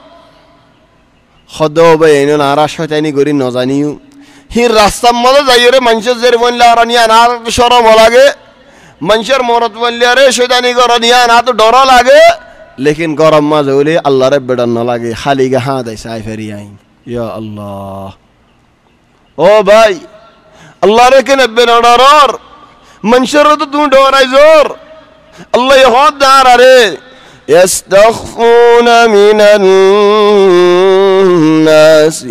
خدو با ينول عراش فتاني غورين نوزانيو هي راستم مدى زيره منشر زيرون لارانيان عرق شرم ولاگه منشر مورت ولیاره شیطانی گرانیان آتو دورا لگه لیکن گرم ما زولی اللہ رب بدن نلگه خالی گه ها دای سایفری آئین یا اللہ او بھائی اللہ رکن ابن ادارار منشر تو تون دورای زور اللہ یخواد دار آره يستخفون من الناس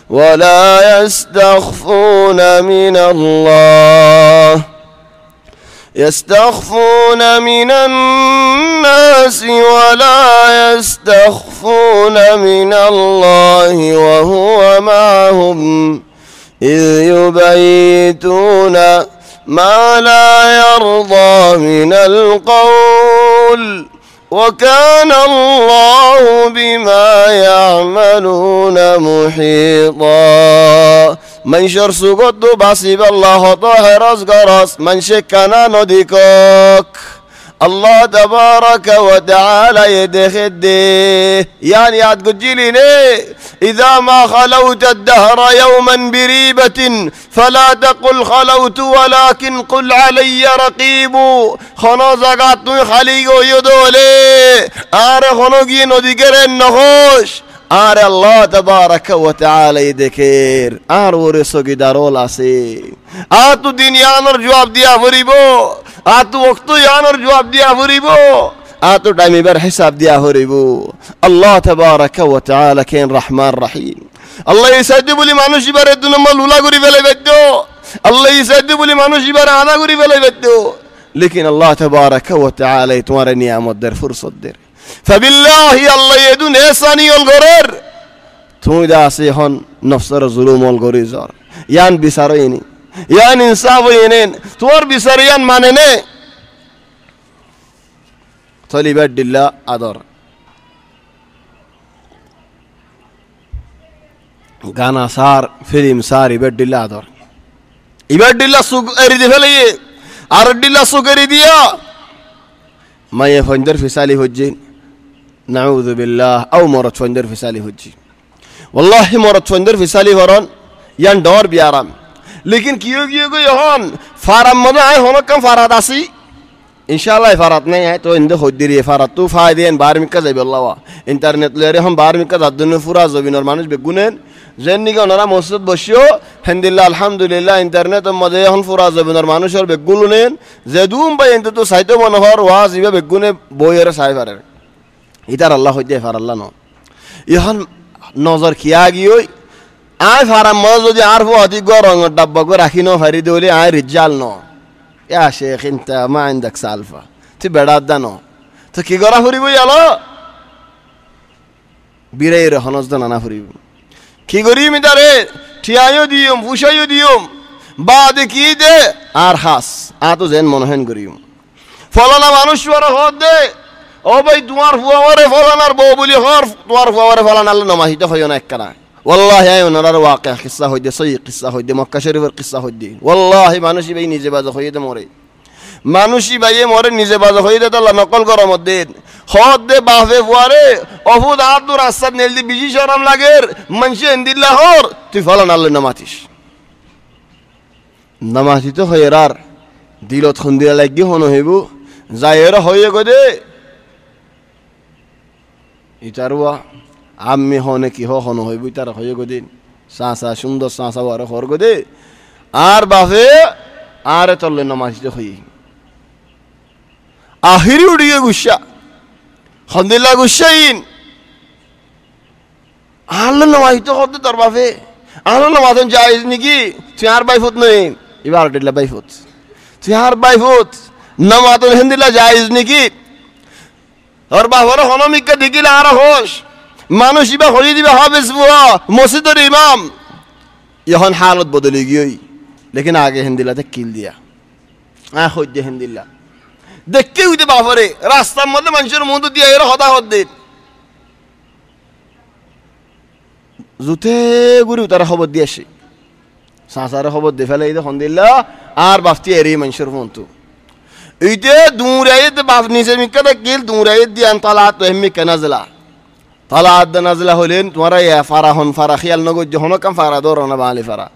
ولا يستخفون من الله يستخفون من الناس ولا يستخفون من الله وهو معهم إذ يبيتون ما لا يرضى من القول وكان الله بما يعملون محيطا منشر سوگت باسیب الله طاهر از گراس منشک کنا ندیکک الله تبارك وتعالى يدخد يعني عاد قجليني إذا ما خلوت الدهر يوما بريبة فلا تقل خلوت ولكن قل علي رقيب خنا زغات خليقو يدولي آره خنوگي نديگر النخوش آره الله تبارك وتعالى يدكير آر ورسو کی دارول آسي آتو دين يانر جواب دیا فریبو آتو وقتو يانر جواب دیا فریبو آتو دائمی بر حساب دیا فریبو الله تبارك وتعالى كين رحمن رحيم الله يسعد بولي مانوشي بار الدنيا ملولا غري فلي بدو الله يسعد بولي مانوشي بار آنا غري فلي بدو لكن الله تبارك وتعالى يتوار نعمت در فرصة در فبالله الله يدون إحساني الغرر توي داسي هون نفسر ظلوم الغريزار يان بيساريني يان إنصاف ينين توار بيساريان مانني طلب الله أدر غانا صار فيلم صار يبد الله أدر يبد الله سوق أريد فلي أرد الله سوق أريديا ما يفندر في سالي هجين نعوذ بالله أو مرت فندر في سالي هجين والله مرت فندر في سالي فران يان دور بيارام लेकिन कियो कियो को यहां फारम मना है होना कम फारात आसी इंशाल्लाह फारात नहीं है तो इंदे खुद दिए फारात तो फायदे इन 12 मिनट का जब अल्लाह वा इंटरनेट ले रहे हम 12 मिनट का दुनिया पूरा जबिन और मानुष बेगुनेन जेन्नी का नरा मस्जिद बशियो हंदिल्ला अल्हम्दुलिल्लाह इंटरनेट मदे हम पूरा जबिन और मानुष और बेगुलुनेन जेदूम बाय इंत तो साइतो मनोहर वाज इबे बेगुने बोयर साइफारे ইতার আল্লাহ হইতে ফার আল্লাহ ন ইহন নজর খিয়া গিয়ে আয় ফারাম মজ যদি আর অতি গরং ডাব্বা গো রাখি ন ফারি দৌলি আয় রিজাল ন ইয়া শেখ ইনতা মা ইনদাক সালফা তুই বেড়াত দা ন তো কি করা ফুরিব আলো বিরাই রে হনজ দা নানা ফুরিব কি করিম ইতারে ঠিয়াইও দিয়ম ফুসাইও দিয়ম বাদ কি দে আর হাস আ তো যেন মনহেন করিম ফলানা মানুষ হদ দে ও ভাই তোমার ফুয়ারে ফলানার বউ বলি হর তোমার ফুয়ারে ফলানা আল্লাহ নমাহিত হয় না একখানা ওয়াল্লাহি আই ওনার ওয়াকিয়া কিসসা হইদে সহি কিসসা হইদে মক্কা শরীফের কিসসা হইদে ওয়াল্লাহি মানুষই ভাই নিজে বাজা হইতে মরে মানুষই ভাইয়ে মরে নিজে বাজা হইতে আল্লাহ নকল করা মধ্যে হদ দে বাফে ফুয়ারে অফুদ আদু রাস্তাত নেলদি বিজি শরম লাগের মানসি এন্দিল্লাহ হর তুই ফলানা আল্লাহ নমাতিস নমাতি তো হইরার দিলত খুন্দিয়া লাগি হন হইব যাইর হয়ে গদে ইতারুয়া আমি হনে কি হন হইব ইতার হয়ে গদিন সাসা সুন্দর সাসা ওয়ার হর গদে আর বাফে আর চললে নমাজিতে হই আখিরি উড়িয়ে গুসা খন্দিল্লা গুসাইন আল্লাহ নমাজিতে হতে তোর বাফে আল্লাহ নমাজেন জায়েজ নাকি তুই আর বাইফুত নই এবার দিল্লা বাইফুত তুই আর বাইফুত নমাতন হিন্দিল্লা জায়েজ নাকি আর বাবার হনমিকা দেখিলে আর হোস মানুষ ইবা হরি দিবা হাফেজ বুয়া মসজিদের ইমাম এখন হালত বদলে গিয়ে লেকিন আগে হিন্দিল্লাতে কিল দিয়া হইতে হিন্দিল্লা দেখকে হইতে বাবারে রাস্তার মধ্যে মানুষের মধ্যে দিয়ে এর হতা হদ্দিন জুতে গুরু তারা খবর দিয়ে আসে সাঁসারে খবর দিয়ে ফেলে এই হন্দিল্লা আর বাফতি এরি মানুষের মতো এইতে দুরাইত বাপ নিচে মিক্কাতে কিল দুরাইত দিয়ান তালাত মিক্কা নাজলা তালাত নাজলা হলেন তোমার ফারা হন ফারা খেয়াল নগর যখন কাম ফারা দৌড় না বাঙালি ফারা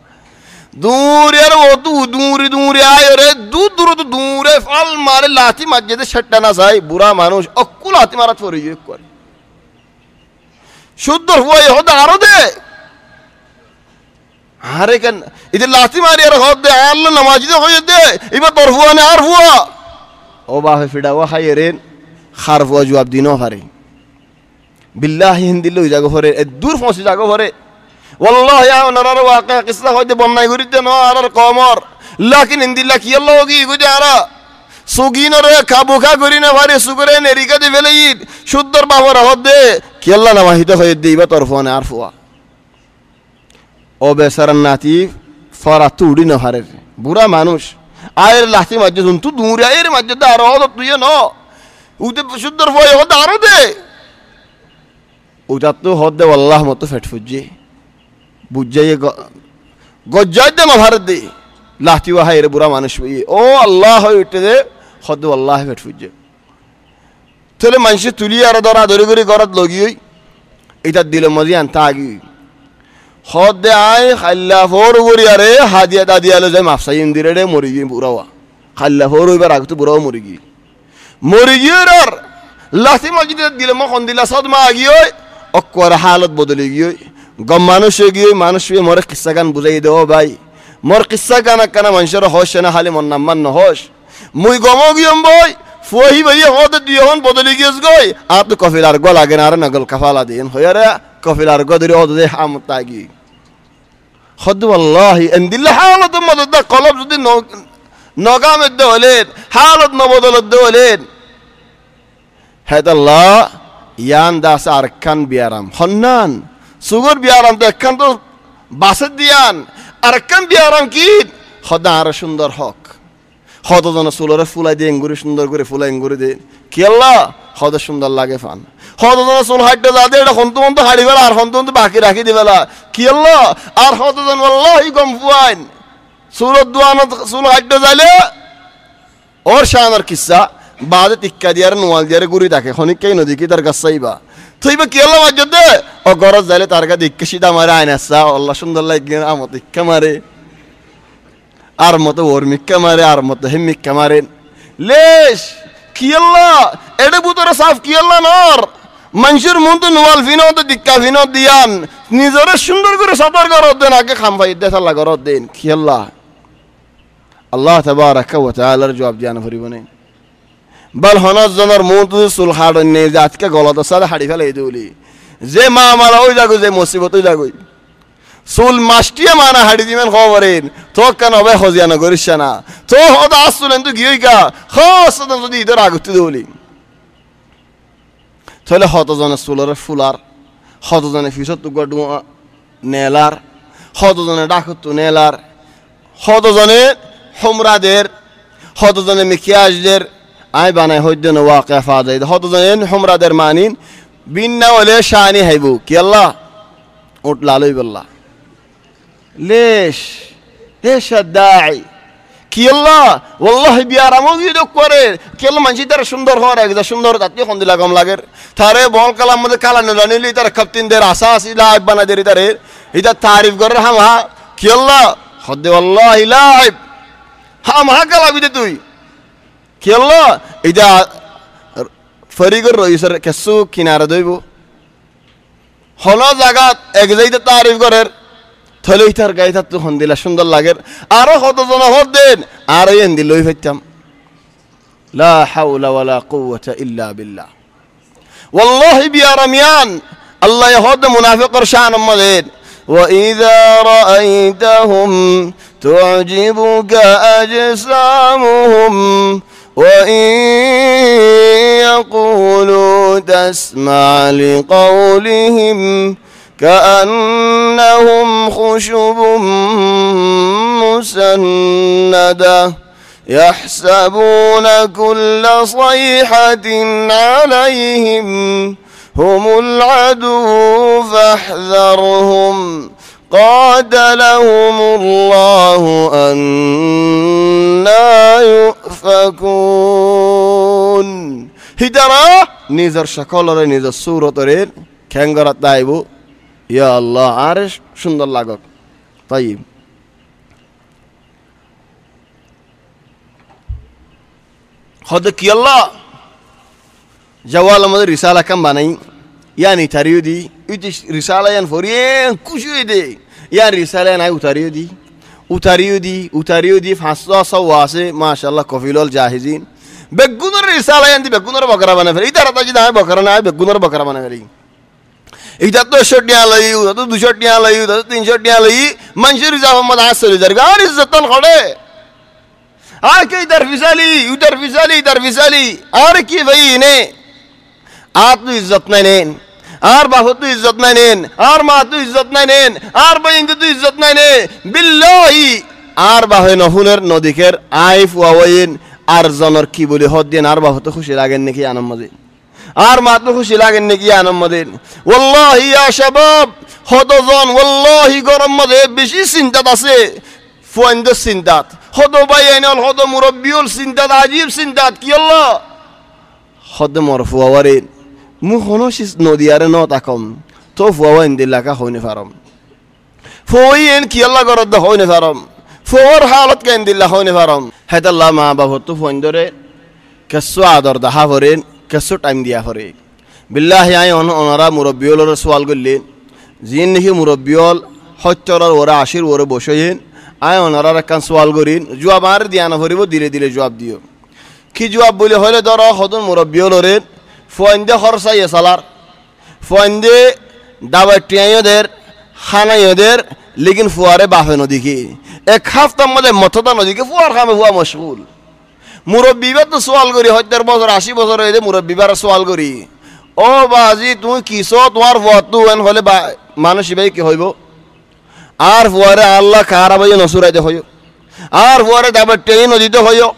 দূরের মতো দূরে দূরে আয় রে দূর দূর তো দূরে ফল মারে লাথি মাঝে সেটটা না যায় বুড়া মানুষ অকুল হাতি মারা ফরি করে শুদ্ধ হয়ে হতে আরো দে আরে কেন এদের লাথি মারি আর হদ দে আল্লাহ নামাজি হয়ে দে এবার তোর হুয়া নে আর হুয়া ও বাহে ফিডাওয়া খাই রেন খার হুয়া জবাব দিনও পারে বিল্লাহি হিন্দিল জাগো ভরে দূর ফসি জাগো ভরে ওয়াল্লাহি আনার ওয়াকিয়া কিসসা হইতে বন্নাই করিতে ন আর কমর লাকিন হিন্দিল্লা কি আল্লাহ গি গুজে আরা সুগিন রে খাবু খা করি না ভারে সুগরে নেরিকা দে ফেলে ঈদ শুদ্ধর বাবার হদ দে কি আল্লাহ নামাহিত হয়ে দিবা তোর ফোনে আর ফুয়া ও বেসারান নাতি ফরা তুড়ি না হারে বুড়া মানুষ আয়ের লাঠি মাঝে তু দূরে আয়ের মাঝে তো আরো হদ তুই ন উতে শুদ্ধর ভয় হদ আরো দে ওটা তো হদ দে আল্লাহ মতো ফেট ফুজি বুঝাইয়ে গজ্জাই দে না ভারত দে লাঠি ওয়া হায় রে বুড়া মানুষ ও আল্লাহ হয়ে উঠে দে হদ আল্লাহ ফেট ফুজি তাহলে মানুষ তুলি আর ধরা ধরে করে গরত লগি এটা দিল মজি আনতা আগি হদ দে আয় খাল্লা ফোর গরি আরে হাদিয়া দাদিয়া লো যাই মাফসাই ইন্দিরে রে মরি গি বুড়াওয়া খাল্লা ফোর হইবার আগে তো বুড়াও মরি গি আর লাঠি মাজি দিল মখন দিলা সদমা আগি ওই অক্কর হালত বদলে গিয়ে গম মানুষ গিয়ে মানুষ মরে কিসা গান বুঝাই দেও ভাই মোর কিসা গান কানা মানুষের হস না খালি মন নাম্মান নহস মুই গম গিয়ম বই ফুহি ভাই হতে দিয়ে হন বদলে গিয়েছ গই আর তো কফিলার গল আগে না আর নগল কাফালা দিন হইয়ারে কফিলার গদরি হদ দে হামতাগি হদ ওয়াল্লাহি এন্দিল্লা হালত মদদ কলব যদি নগামে দলেন হালত নবদলত দলেন হেদাল্লাহ ইয়ান দাস আরকান বিয়ারাম হন্নান সুগর বিয়ারাম তো একখান তো বাসের দিয়ান আরকান বিয়ারাম কি হদা আর সুন্দর হক হদ জন সুলরে ফুলাই দিয়ে এঙ্গুরি সুন্দর করে ফুলাই এঙ্গুরি দে কি আল্লাহ হদ সুন্দর লাগে ফান হদ জন সুল হাইটে যা দে এটা হন্তু হন্তু হাড়ি বেলা আর হন্তু হন্তু বাকি রাখি দিবেলা কি আল্লাহ আর হদ জন আল্লাহি গম ফুয়াইন সুরত দুয়ান সুল হাইটে যাইলে ওর শানার কিসসা বাদে টিক্কা দিয়ার নোয়াল দিয়ারে গুড়ি থাকে খনিকাই নদী কি তার গাছাইবা তুইবা কি আল্লাহ মাঝে দে ও গরজ যাইলে তার গা দিক্কা সিধা মারে আইন আসা আল্লাহ সুন্দর লাগে আমত ইক্কা মারে আর মতো ওর মিক্কা মারে আর মতো হে মিক্কা মারে লেশ কি আল্লাহ এডে বুতরে সাফ কি আল্লাহ নর মানুষের মন তো নোয়াল ফিনত দিক্কা ফিনত দিয়ান নিজরে সুন্দর করে সতর গরত দেন আগে খাম ভাই দে আল্লাহ গরত দেন কি আল্লাহ আল্লাহ তাবারাকা ওয়া তাআলার জবাব দিয়ান ভরিবনে বল হনজনের মুখ চুল হাড়ন নেই যে আজকে গলত সাদা হাড়ি ফেলে দিলি যে মা মারা ওই যাগো যে মুসিবত ওই যাগই চুল মাস্টিয়ে মানা হাড়ি দিবেন খবরেন তো কেন হবে হজিয়ানা করিস না তো হদা আসলেন তুই গিয়ে গা হস যদি ইদের আগতে দিলি তাহলে হতজনের চুলের ফুলার হতজনে ফিসত টুকা নেলার হতজনে ডাকত নেলার হতজনে হোমরাদের হতজনে মিকিয়াজদের আই বানাই হইদ ওয়াকে ফাদাই হতজনে হোমরাদের মানিন বিন্না হলে শানি হাইবু কি আল্লাহ উঠ লালই বল্লা লেশ লেশ দাই কি আল্লাহ ওয়াল্লাহি বিয়ার আমল দিয়ে করে কেল মানসি তার সুন্দর হওয়ার একদম সুন্দর তাতে কোন দিলা কম লাগের তারে বল কালাম মধ্যে কালা নিলি তার কাপ্তিন দের আশা আসিলা বানা দেরি তারে এটা তারিফ করে হামা কি আল্লাহ হদে ওয়াল্লাহি লাইব হামা কালাবি দে তুই কি আল্লাহ এটা ফরিগর রইসর কেসু কিনারে দইব হলো জায়গা এক যাইতে তারিফ করের থলে ইতার গাইতা তো হন্দিলা সুন্দর লাগের আরো কতজন হদ দেন আর এন্দি লই ফেতাম লা হাওলা ওয়ালা কুওয়াতা ইল্লা বিল্লাহ ওয়াল্লাহি বিয়ারামিয়ান আল্লাহ হদ মুনাফিকর শান মদেন ওয়া ইযা রাআইতাহুম তু'জিবুকা আজসামুহুম ওয়া ইন ইয়াকুলু তাসমা' লিকাওলিহিম كأنهم خشب مسندة يحسبون كل صيحة عليهم هم العدو فاحذرهم قاتلهم الله أنا يؤفكون هدرا نيزر شكولر نيزر سورة رين كنغرات دايبو ইয়া আল্লাহ আর সুন্দর লাগক তাইব হদ কি আল্লাহ জওয়াল আমাদের রিসালা কাম বানাই ইয়ানি তারিও দি ইতি রিসালা ইয়ান ফরিয়ে খুশি দে ইয়ার রিসালা নাই উতারিও দি 500 আছে মাশাআল্লাহ কফিলুল জাহিজিন বেগুনের রিসালা ইয়ান দি বেগুনের বকরা বানাই ফেলি ইতারা তাজি না বকরা না বেগুনের বকরা বানাই ফেলি এটা তো 100 টাকা লই তো 200 টাকা লই তো 300 টাকা লই মনসুর জাহ মোহাম্মদ আসল জারগা আর ইজ্জতন খড়ে আর কি ইধর ফিসালি আর কি ভাই নে আর তো ইজ্জত নাই নেন আর বাহু তো ইজ্জত নাই নেন আর মা তো ইজ্জত নাই নেন আর বইন তো ইজ্জত নাই নে বিল্লাহি আর বাহু নহুনের নদিকের আইফ ওয়াইন আর জনর কি বলি হদ দিন আর বাহু তো খুশি লাগেন নাকি আনন্দ মজে আর মাত্র খুশি লাগেন নাকি আনন্দের ওয়াল্লাহি ইয়া শাবাব হদজন ওয়াল্লাহি গরম মধ্যে বেশি চিন্তাত আছে ফুয়ান্দ চিন্তাত হদ বাইনাল হদ মুরব্বিউল চিন্তাত আজীব চিন্তাত কি আল্লাহ হদ মরফুয়ারে মু হনসিস নদিয়ারে ন তাকম তো ফুয়ান দিলাকা হইনে ফারম ফুইন কি আল্লাহ গরদ হইনে ফারম ফুর হালত কেন দিলা হইনে ফারম হেদাল্লাহ মা বাবা তো ফুয়ান্দরে কেসু আদর দাহা ভরেন কেসো টাইম দিয়া ফরে বিল্লাহি আই ওনারা মুরব্বিয়লর সওয়াল করলেন জিন নাকি মুরব্বিয়ল হচ্চরর ওরা আশির ওরে বসেন আই ওনারা একখান সওয়াল করিন জবাব আর দিয়া না ফরিব দিলে দিলে জবাব দিও কি জবাব বলে হলে ধর হদন মুরব্বিয়লরে ফোয়ান্দে খরচাইয়ে সালার ফোয়ান্দে দাবাটিয়াইদের খানাইদের লেকিন ফুয়ারে বাফে নদীকে এক হাফতার মধ্যে মথতা নদীকে ফুয়ার খামে ফুয়া মশগুল মুরব্বীবার তো সোয়াল করি 70 বছর 80 বছর হয়ে মুরব্বীবার সোয়াল করি ও বাজি তুমি কিসো তোমার ভতু এন হলে মানুষ ভাই কি হইব আর ফুয়ারে আল্লাহ কারা ভাই নসুরাইতে হইও আর ফুয়ারে দাবার টেই নদীতে হইও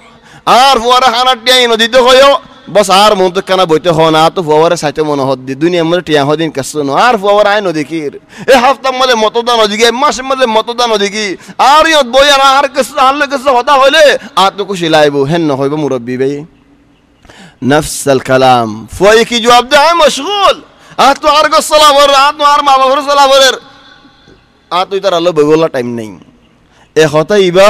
আর ফুয়ারে হানার টেই নদীতে হইও বস আর মন তো কেনা বইতে হ না তো ফুয়ারে সাইতে মনে হদ দি দুনিয়ার মধ্যে টিয়া হদিন কাছে ন আর ফুয়ারে আয় নদী কি এই হাফতার মধ্যে মতদা নদী কি মাসের মধ্যে মতদা নদী কি আর ইয়ত বই আর কাছে আল্লাহ কাছে হতা হইলে আর তো খুশি লাইব হেন ন হইব মুরব্বি ভাই নফসল কালাম ফুয়াই কি জবাব দেয় মশগুল আর তো আর সালাম আর তো আর মা বাবার সালাম আর তুই তার আল্লাহ বইবলা টাইম নেই এ হতা ইবা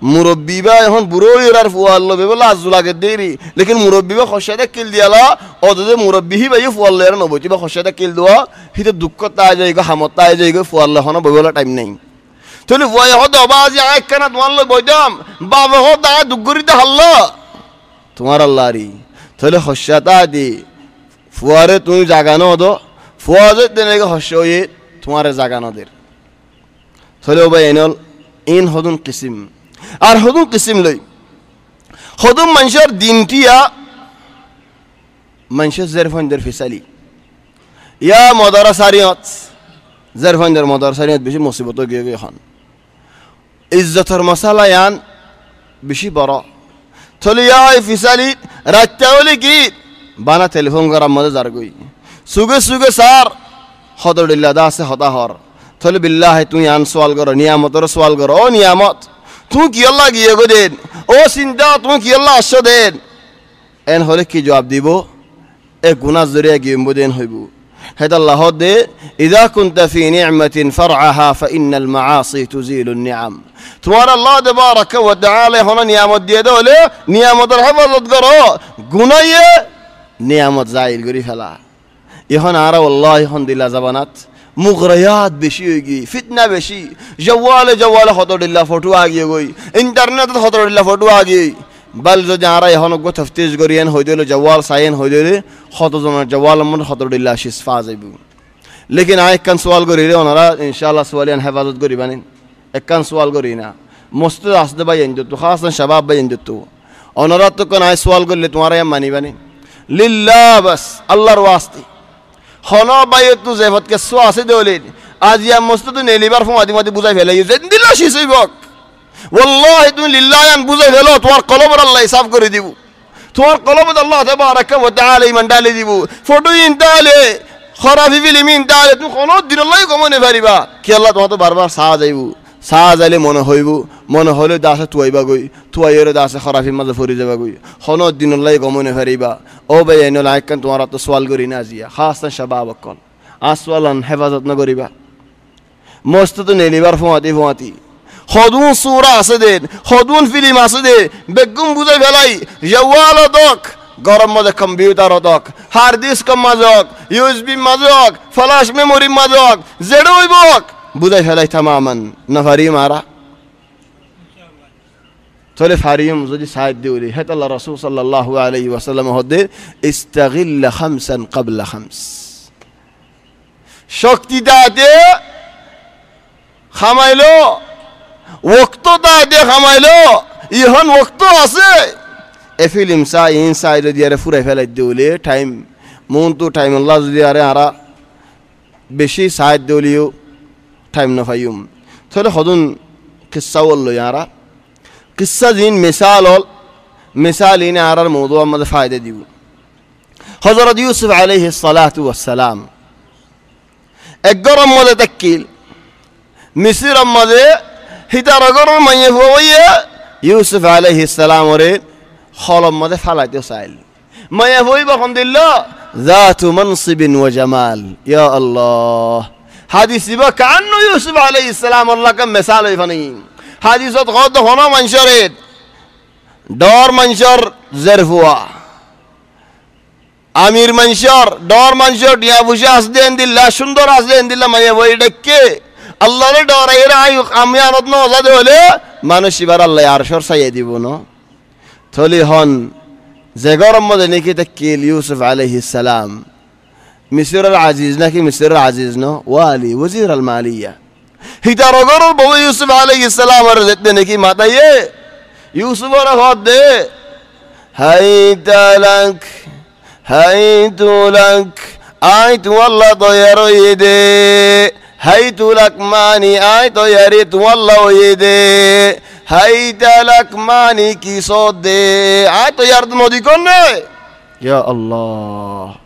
মুরব্বীবা এখন বুড়ো আর ফুয়াল্লো বেবলা আজু লাগে দেরি লেকিন মুরব্বীবা খসাতে কিল দিয়ালা অদে মুরব্বী ভাই ফুয়াল্লো এর নবতি বা খসাতে কিল দেওয়া হিতে দুঃখ তাই যাইগো হামত তাই যাইগো ফুয়াল্লো এখন বইবলা টাইম নেই তাহলে ফুয়াই হদ বাজি আয় কেন তোমার লো বইতাম বাবা হদ আয় দুঃখরিতে হাল্লা তোমার আল্লাহরি তাহলে হস্যাতা দি ফুয়ারে তুমি জাগানো দো ফুয়াজে তেনেকে হস্য হয়ে তোমার জাগানোদের তাহলে ও ভাই এনল ইন হদুন কিসিম আর হদুন কিসিম লই হদুম মানুষের দিনটিয়া মানুষের জেরফন্দের ফিসালি ইয়া মদারা সারিয়ত জেরফন্দের মদারা সারিয়ত বেশি মুসিবত গিয়ে গিয়ে হন ইজ্জতর মশালা ইয়ান বেশি বড় থলি ইয়া ফিসালি রাত্তা হলে কি বানা টেলিফোন করার মধ্যে যার গই সুগে সুগে সার হদরিল্লা দাসে হতাহর থলে বিল্লাহ তুই আন সোয়াল করো নিয়ামতর সোয়াল করো ও নিয়ামত তুই কি আল্লাহ গিয়ে গো দেন ও চিন্তা তুমি কি আল্লাহ আশ্ব দেন এন হলে কি জবাব দিব এ গুনাহ জরিয়া গিয়ে দেন হইব হেদ আল্লাহ দে ইদা কুনতা ফি নি'মাতিন ফারআহা ফাইন্নাল মাআসি তুজিলুন নিআম তোমার আল্লাহ তাবারাক ওয়া তাআলা হন নিয়ামত দিয়ে দলে নিয়ামতের হেফাজত করো গুনাহে নিয়ামত জাইল করি ফেলা এখন আর আল্লাহ এখন দিলা জাবানাত মুগরিয়াত বেশি হয়ে গই ফিতনা বেশি জওয়ালে হতদিল্লা ফটো আগিয়ে গই ইন্টারনেটত হতদিল্লা ফটো আগিয়ে বাল যদি আর এখন গো তফতিশ করিয়েন হই দিল জওয়াল সাইন হই দিলে হতজনের জওয়াল মন হতদিল্লা শিফা যাইব লেকিন আই কান সওয়াল করি রে ওনারা ইনশাআল্লাহ সওয়ালিয়ান হেফাজত করি বানিন একখান সওয়াল করি না মসজিদ আসতে ভাই ইনজত খাসন শাবাব ভাই ইনজত ওনারা তো কোন আই সওয়াল করলে তোমার মানি বানি লিল্লাহ বাস আল্লাহর ওয়াস্তে হন বাইত তু জেফতকে সো আছে দেওলেন আজ ইয়া মসজিদ নেলিবার ফো আদিমাদি বুঝাই ফেলাই জিন্দিল্লাহ শিসইবক ওয়াল্লাহি তুমি লিল্লাহান বুঝাই ফেলো তোমার কলমের আল্লাহ হিসাব করে দিব তোমার কলমত আল্লাহ তাবারাক ওয়া তাআলা ইমান ডালে দিব ফটো ইনতালে খরাফি ফিল্ম ইনতালে তুমি কোন দিন আল্লাহ কমনে পারিবা কি আল্লাহ তোমার তো বারবার সাহা যাইব সাহা যাইলে মনে হইব মনে হলে দাসে তুয়াইবা গই তুয়াইরে দাসে খরাফির মাঝে ফরি যাবা গই কোন দিন আল্লাহ কমনে পারিবা ও ভাই এনো লাইকান তোমার তো সওয়াল করি না জিয়া খাসন শাবাব কল আসওয়ালান হেফাজত না করিবা মসজিদ নেলিবার ফোয়াতি হদুন সূরা আছে দেন হদুন ফিল্ম আছে দে বেগুম বুঝাই ফেলাই জওয়াল দক গরম মধ্যে কম্পিউটার দক হার্ড ডিস্ক মাজক ইউএসবি মাজক ফ্ল্যাশ মেমোরি মাজক জেডো হইবক বুঝাই ফেলাই তামামান নফারি মারা তাহলে ফারিম যদি সাইদ দিউলি হেত আল্লাহ রাসূল সাল্লাল্লাহু আলাইহি ওয়াসাল্লাম হদে ইস্তাগিল খামসান ক্বাবলা খামস শক্তি দাতে খামাইলো ওয়াক্ত দাতে খামাইলো ইহন ওয়াক্ত আছে এ ফিল্ম সাই ইনসাইড দিয়ারে ফুরাই ফেলাই দিউলি টাইম মন তো টাইম আল্লাহ যদি আরে আরা বেশি সাইদ দিউলিও টাইম না পাইম তাহলে হদুন কিসসা বললো ইয়ারা কিসসা জিন মিসাল ইনে আরার মৌদু আমাদের ফায়দা দিব হযরত ইউসুফ আলাইহিস সালাতু ওয়াস সালাম এক গরম মধ্যে তাকিল মিসর মধ্যে হিতার গরম মাইয়ে হইয়া ইউসুফ আলাইহিস সালাম ওরে খলম মধ্যে ফালাইতে চাইল মাইয়া হইবা আলহামদুলিল্লাহ যাতু মানসিবিন ওয়া জামাল ইয়া আল্লাহ হাদিস ইবা কান্নু ইউসুফ আলাইহিস সালাম আল্লাহ কা মিসাল হইফানি হাদিসত কত হন মানুষের ডর মানুষের জেরফুয়া আমির মানুষের ডর মানুষের ডিয়া বুঝে আসদেন দিল্লা সুন্দর আসদেন দিল্লা মাইয়া বই ডেকে আল্লাহর ডর এর আয়ু কামিয়ানত ন আজাদ হলে মানুষ এবার আল্লাহ আরশর চাইয়ে দিব না থলি হন যে গরম মধ্যে নাকি তাকিল ইউসুফ আলাইহিস সালাম মিসরের আজিজ নাকি মিসরের আজিজ ন ওয়ালি ওজির আল মালিয়া হিতার গরম বউ ইউসুফ আলাইহিস সালাম আর যেতে নাকি মাতাইয়ে ইউসুফের হাত দে হাইতালাক হাইতুলাক আই তু আল্লাহ তৈয়ার হয়ে দে হাইতুলাক মানি আই তৈয়ারি তু আল্লাহ হয়ে দে হাইতালাক মানি কি সদ দে আই তৈয়ার তো নদী কোন রে ইয়া আল্লাহ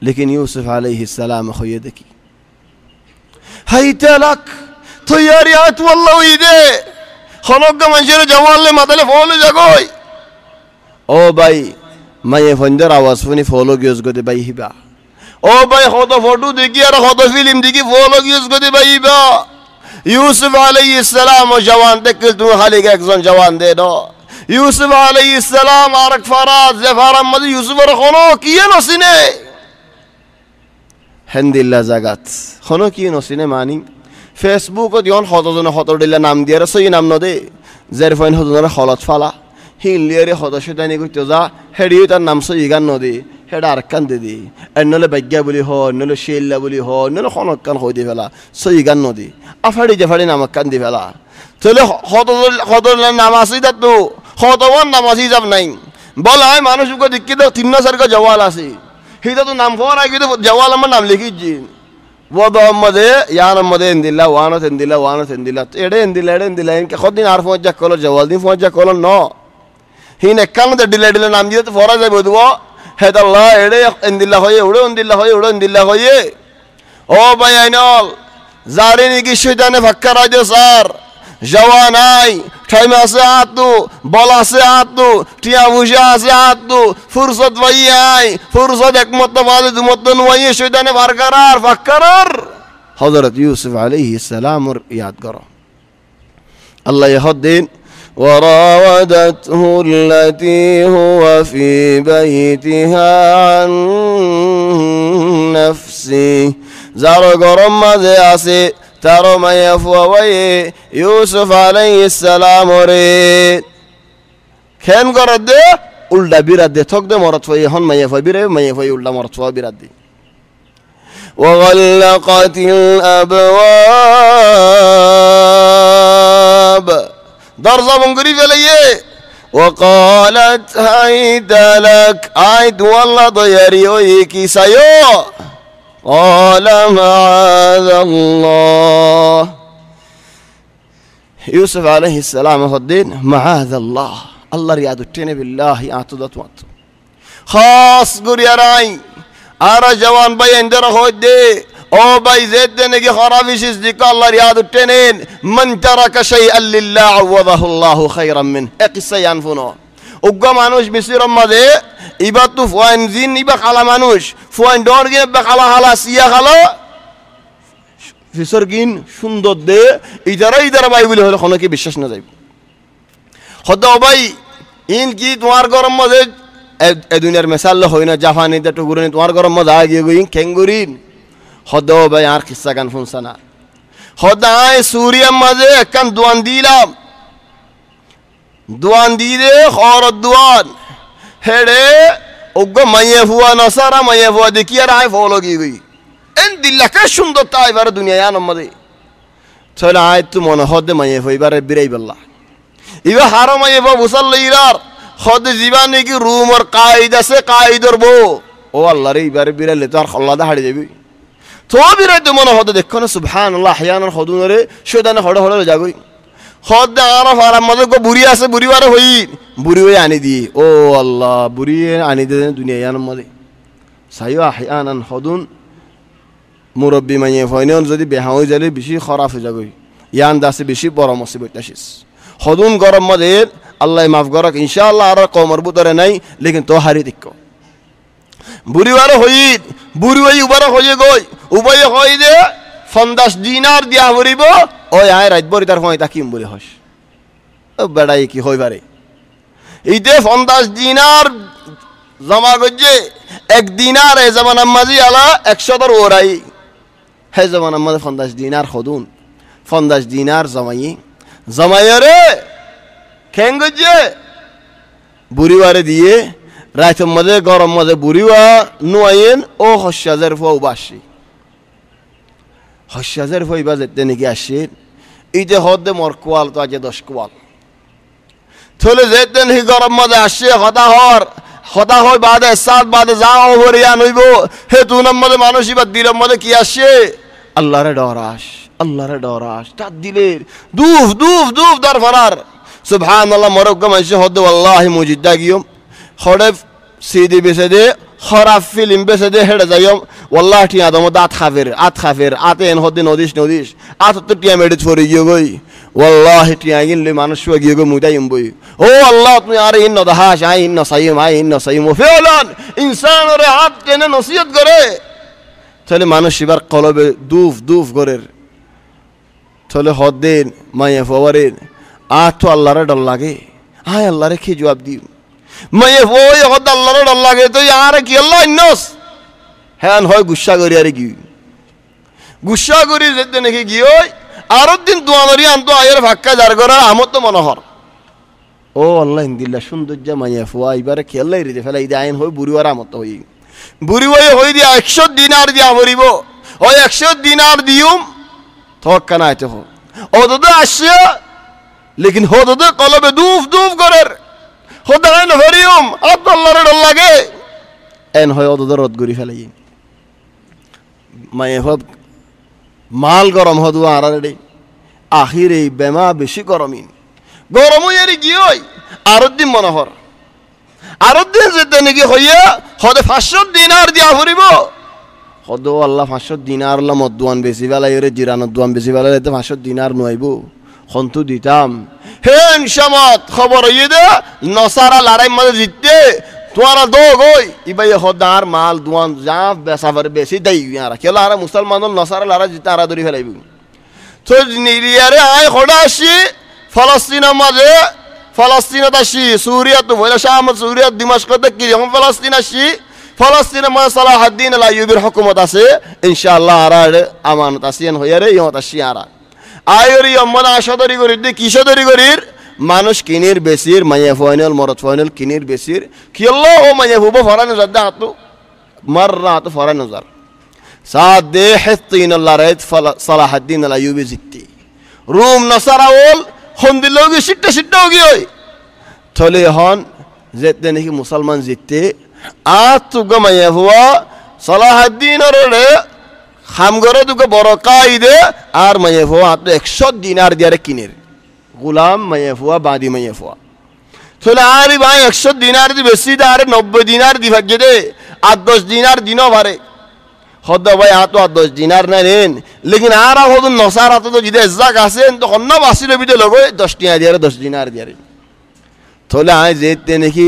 लेकिन यूसुफ अलैहिस्सलाम खोये देखी हाइतालक तैयारी आत वल्लाह इदे खनक मंजर जवाल मतले फोलो जगोय ओ भाई मैं फंदर आवाज फनी फोलो गियोस गदे भाई हिबा ओ भाई खतो फोटो देखी और खतो फिल्म देखी फोलो गियोस गदे भाई हिबा यूसुफ अलैहिस्सलाम जवान देख तू खाली एक जन जवान दे दो यूसुफ अलैहिस्सलाम आरक फराज जफार मद यूसुफ र खनो किए नसिने হেন্দিল্লা জাগাত হনো কি নসিনে মানি ফেসবুকত ইয়ন হতজনে হতদিল্লা নাম দিয়ারে সই নাম নদে জের ফাইন হতজনে খলত ফালা হিলিয়ারে সদস্যদানি করতে যা হেডিও তার নাম সই গান নদী হেডা আর কান দিদি নলে বাগ্যা বলি হ নলে শেল্লা বলি হ নলে খনক কান হই দি ফেলা সই গান নদী আফাড়ি জাফাড়ি নামক কান দি ফেলা তাহলে হদর নাম আসি তার তো হতবন নাম আসি যাব নাই বলা হয় মানুষকে দেখি তো 3-4 জওয়াল আছে হিটা তো নাম ফোন আগে তো জওয়াল আমার নাম লিখিছি ওদমদে ইয়ানমদে ইন্দিল্লা ওয়ানত ইন্দিল্লা এড়ে ইন্দিল্লা ইনকে খদিন আর ফোঁজা কলর জওয়াল দিন ফোঁজা কলর ন হিন একান ডিলে নাম দিয়ে তো ফরা যাবে দুও হেদাল্লাহ এড়ে ইন্দিল্লা হয়ে উড়ো ইন্দিল্লা হয়ে ও ভাই আইনল জারি নিকি শয়তানে ফাক্কা রাজে স্যার জওয়ানাই টাইম আছে আতু বল আছে আতু টিয়া বুঝা আছে আতু ফুরসত ভাই আই ফুরসত একমত বাদে দুমত নয় শয়তানে বারকারার ফাক্কারার হযরত ইউসুফ আলাইহিস সালাম ইয়াদ করো আল্লাহ ইয়াহদিন وراودته التي هو في بيتها عن نفسه যার গরম মাঝে আছে তার মায়া ফুয়ায়ে ইউসুফ আলাইহিস সালাম রে খেন করে দে উল্টা বিরাদ দে থক দে মরত ফুয়ে হন মায়া ফুয়ে উল্টা মরত ফুয়া বিরাদ দে وغلقت الأبواب দরজা বন্ধ করে ফেলে وقالت هيت لك আইত والله দয়ারি ওই কি সায়ো قال معاذ الله يوسف عليه السلام الدين معاذ الله الله رياض التين بالله اعتدت وقت خاص قريا راي ارى جوان باي اندر خود او باي زيد نجي خرافيش ازدك الله رياض التنين من ترك شيئا لله عوضه الله خيرا منه اقصى ينفنه ওগা মানুষ মিসির মধ্যে ইবা তো ফুয়ান জিন ইবা খালা মানুষ ফুয়ান ডর গিয়ে বা খালা হালা সিয়া খালা ফিসর গিন সুন্দর দে ইদারা ভাই বলে হলে কোনো কি বিশ্বাস না যাইব হদ ভাই ইন কি তোমার গরম মধ্যে এ দুনিয়ার মেসাল হয় না জাপানি দে টুগুরিন তোমার গরম মধ্যে আগে গইন কেঙ্গুরিন হদ ভাই আর কিসসা গান শুনছানা হদ আই সুরিয়ার মধ্যে একখান দোয়ান দিলাম দোয়ান দিয়ে খর দোয়ান হেড়ে ওগো মাইয়ে ফুয়া নসারা মাইয়ে ফুয়া দেখি আর আয় ফলো গিয়ে গই এন দিল্লাকে সুন্দর তাই এবার দুনিয়া নমদে চলে আয় তু মনে হদে মাইয়ে ফুয়া এবারে বিরাই বললা ইবা হারো মাইয়ে ফুয়া বুসাল লইরার হদে জীবানে কি রুম আর কাইদ আছে কাইদর বো ও আল্লাহ রে এবারে বিরাইলে তো আর খল্লাদা হাড়ি যাবি তো বিরাই তো মনে হদে দেখো না সুবহানাল্লাহ আহয়ানান হদুনরে শয়তানে হড় যাগই খদ আর ফারাম মধ্যে কো বুড়ি আছে বুড়ি বারে হই বুড়ি হই আনি দি ও আল্লাহ বুড়ি আনি দে দুনিয়া ইয়ান মধ্যে সাইও আহয়ানান হদুন মুরব্বি মাইয়ে ফয়নন যদি বেহা হই যালে বেশি খারাপ হয়ে যাবে ইয়ান দাসে বেশি বড় মুসিবত আসিস হদুন গরম মধ্যে আল্লাহ মাফ করক ইনশাআল্লাহ আর কমর বুতরে নাই লেকিন তো হারি দেখো বুড়ি বারে হই বুড়ি হই উবারে হই গই উবাই হই দে 50 দিনার দিয়া হরিব ওই আয় রাত বরি তার হয় তাকিম বলে হস ও বেড়াই কি হইবারে ইতে 50 দিনার জমা গজে এক দিনার এ জামানা মাঝি আলা 100 দর ওরাই হে জামানা মাঝে 50 দিনার খদুন 50 দিনার জমাইরে কেন গজে বুড়িওয়ারে দিয়ে রাত মাঝে গরম মাঝে বুড়িওয়া নুয়াইন ও হস্যাজের ফও বাসি হস্যাজের ফইবা যেতে নাকি আসে ইতে হদে মর কোয়াল তো আজ 10 কোয়াল থলে যেতে নাকি গরম মধ্যে আসে হতা হয় বাদে সাত বাদে যাও হরিয়া নইব হে তুনার মধ্যে মানুষ ইবা দিলের মধ্যে কি আসে আল্লাহরে ডরাস তা দিলের দুফ দর ফরার সুবহানাল্লাহ মরগ্গা মাইসে হদে ওয়াল্লাহি মুজিদ্দা গিয়ম হড়ে সিদি বেসে দে খারাপ ফিল্ম বেসে দে হেডে যাইম ওয়াল্লাহি টি আদম দাঁত খাফের আতে এন হদে নদিস আত তো টিয়া মেডিট ফরি গিয়ে গই ওয়াল্লাহি টি আইলে মানুষ গিয়ে গো মুদাইম বই ও আল্লাহ তুমি আর ইন নদাহাস আই ইন সাইম ফিলান ইনসান রে হাত কেনে নসিহত করে তাহলে মানুষ এবার কলবে দুফ করে তাহলে হদ্দিন মাইয়া ফওয়ারেন তো আল্লাহরে ডর লাগে আয় আল্লাহরে কি জবাব দিও মাইয়া ওই হদ আল্লাহরে ডর লাগে তো আর কি আল্লাহ ইন্নস হ্যাঁ হয় গুসা করি আর কি গুসা করি যেতে নাকি গিয়ে আরো দিন দোয়ানরি আনতো আয়ের ভাক্কা যার করার আমার তো মনোহর ও আল্লাহ হিন্দিল্লা সৌন্দর্য মাইয়া ফুয়া এবারে খেললাই রেজে ফেলাই দিয়ে আইন হই বুড়িওয়ার মত হই বুড়ি হয়ে হই দিয়া 100 দিনার দিয়া মরিব ওই 100 দিনার দিউম তোক্কা না আইতে হো ওদদ আসিয়া লেকিন হদদ কলবে দুফ দুফ করের হদাইন হরিউম আল্লাহর ডর লাগে এন হয় ওদদ রদ গরি ফেলাই মাইয়া হব মাল গরম হদু আর রে আখিরে বেমা বেশি গরমিন গরম এরি গিয়ে আরদ্দিন মনোহর আরদ্দিন যেতে নাকি হইয়া হদে 500 দিনার দিয়া ফুরিব হদ আল্লাহ 500 দিনার লা মদুয়ান বেশি বেলায় রে জিরানত দুয়ান বেশি বেলায় 500 দিনার নইব হন্তু দিতাম হেন সমত খবর হইয়ে দে নসারা লড়াই মধ্যে জিততে তোমারা দো গই ইবাই হদার মাল দুয়ান যা বেসাফার বেশি দেই ইয়ারা কেলা আর মুসলমান নসারা লড়াই জিতে আরা ধরি ফেলাইব তো নিরিয়ারে আয় খড়া আসি ফলস্তিনের মাঝে ফলস্তিনত আসি সুরিয়াত বলে শাম সুরিয়াত দিমাশকতে কি যখন ফলস্তিন আসি ফলস্তিনের মাঝে সালাহউদ্দিন আল আইয়ুবির হুকুমত আছে ইনশাআল্লাহ আর আমানত আসিয়ান হইয়ারে ইয়ত আসি আরা আয়রি অম্মনা আশাদরি করি দি কিশদরি করির মানুষ কিনির বেশির মাইয়া ফাইনাল মরদ ফাইনাল কিনির বেশির কিল্লো ও মাইয়া ফুবো ফরান জাদা হাতু মাররাত ফরান নজর সাদ দে হিতিন আল্লাহ রাইত সালাহউদ্দিন আল আইয়ুবি জিত্তি রুম নসারাউল হন্দিলোগি সিট্টা সিট্টা হগি হই থলে হন যেতে নাকি মুসলমান জিততে আত গমাইয়া হুয়া সালাহউদ্দিন রে খামগরে দুকে বড় কাইদে আর মাইয়া হুয়া আত 100 দিনার দিয়ারে কিনের গোলাম মাইয়া হুয়া বাদি মাইয়া হুয়া থলে আরে ভাই 100 দিনার দি বেশি দে আরে 90 দিনার দি ভাগ্যে দে আর 10 দিনার দিনও ভারে হদ ভাই আতো 10 দিনার না নেন লেকিন আর হদ নসার আতো তো জিদে জাক আছেন তো অন্য বাসির বিদে লগো 10 টিয়া দিয়ারে 10 দিনার দিয়ারে থলে আই যেতে নাকি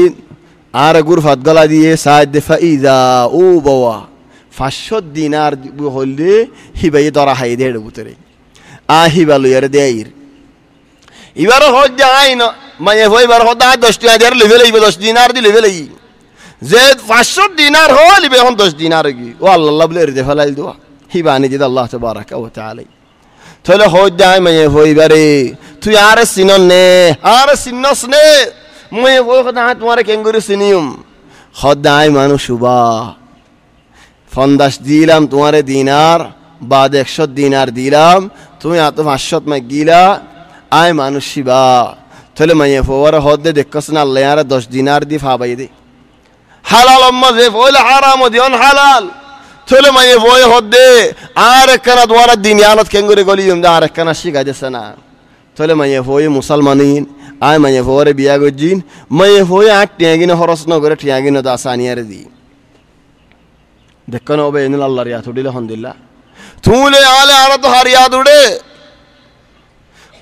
আর গুর ফাদগলা দিয়ে সাইদ ফাইদা ও বাবা 500 দিনার হইলে হিবাই দরা হাই দে বুতরে হিবালু ইয়ারে দেইর এবার হদ যাই না মায়ে হইবার হদ 10 টিয়া দিয়ারে লেভেল 10 দিনার দি লেভেল যে 500 দিনার হল ইবে এখন 10 দিনার কি ও আল্লাহ বলে রে ফেলাই দোয়া হিবানি জিদ আল্লাহ তাবারাকা ওয়া তাআলা তাহলে হদ যাই মায়ে হইবারে তুই আর সিনন নে আর সিনস নে মই ওই কথা তোমারে কেঙ্গুরি সিনিয়ম খদাই মানুষ সুবা 50 দিলাম তোমারে দিনার বাদ 100 দিনার দিলাম তুমি আত 500 মে গিলা আই মানুষ শিবা তাহলে মাইয়া ফওয়ার হদে দেখছস না আল্লাহ আর 10 দিনার দি ফাবাই দে হালাল আম্মা যে বলে হারাম দিন হালাল তাহলে মাইয়া বয় হদে আর কেন তোমার দিন ইয়ানত কেঙ্গুরি গলিয়ম দা আর কেন শিখা দেছে না তাহলে মাইয়া বয় মুসলমানিন আই মাইয়া ফওয়ারে বিয়া গজিন মাইয়া ফওয়া আট টিয়াগিনে খরচ ন করে টিয়াগিনে দাসানিয়ারে দি দেখনো বে ইন আল্লাহ রিয়া তুডিলে আলহামদুলিল্লাহ তুলে আলে আর তো হারিয়া দুড়ে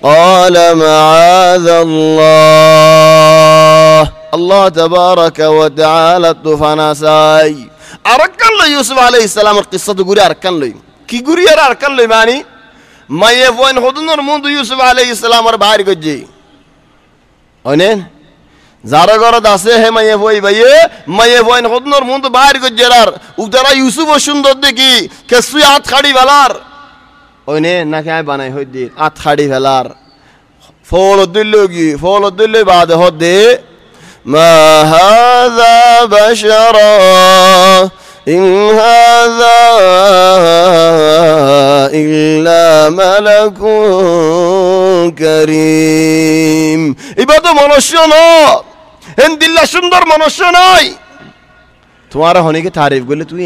قال معاذ الله الله تبارك وتعالى تفناساي اركن له يوسف عليه السلام القصه غوري اركن له কি গুরি আর اركن له মানে মাইয়া ফওয়ান হদুনর মুন্দ ইউসুফ আলাইহিস সালাম আর বাহির গজি অনেন যারা গরদ আছে হে মাইয়া বই ভাইয়ে মাইয়া বইন হদনর মুন্দ বাহির গজেরার উদারা ইউসুফ সুন্দর দেখি কেসুই হাত খাড়ি বেলার ওইনে নাকি আই বানাই হই দি হাত খাড়ি বেলার ফল দিল্লি বাদ হদে মা হাযা বাশারা ইন হাযা ইল্লা মালাকুন কারীম ইবা তো মনুষ্য ন হেন্দিল্লা সুন্দর মনুষ্য নয় তোমার হনিকে তারিফ করলে তুই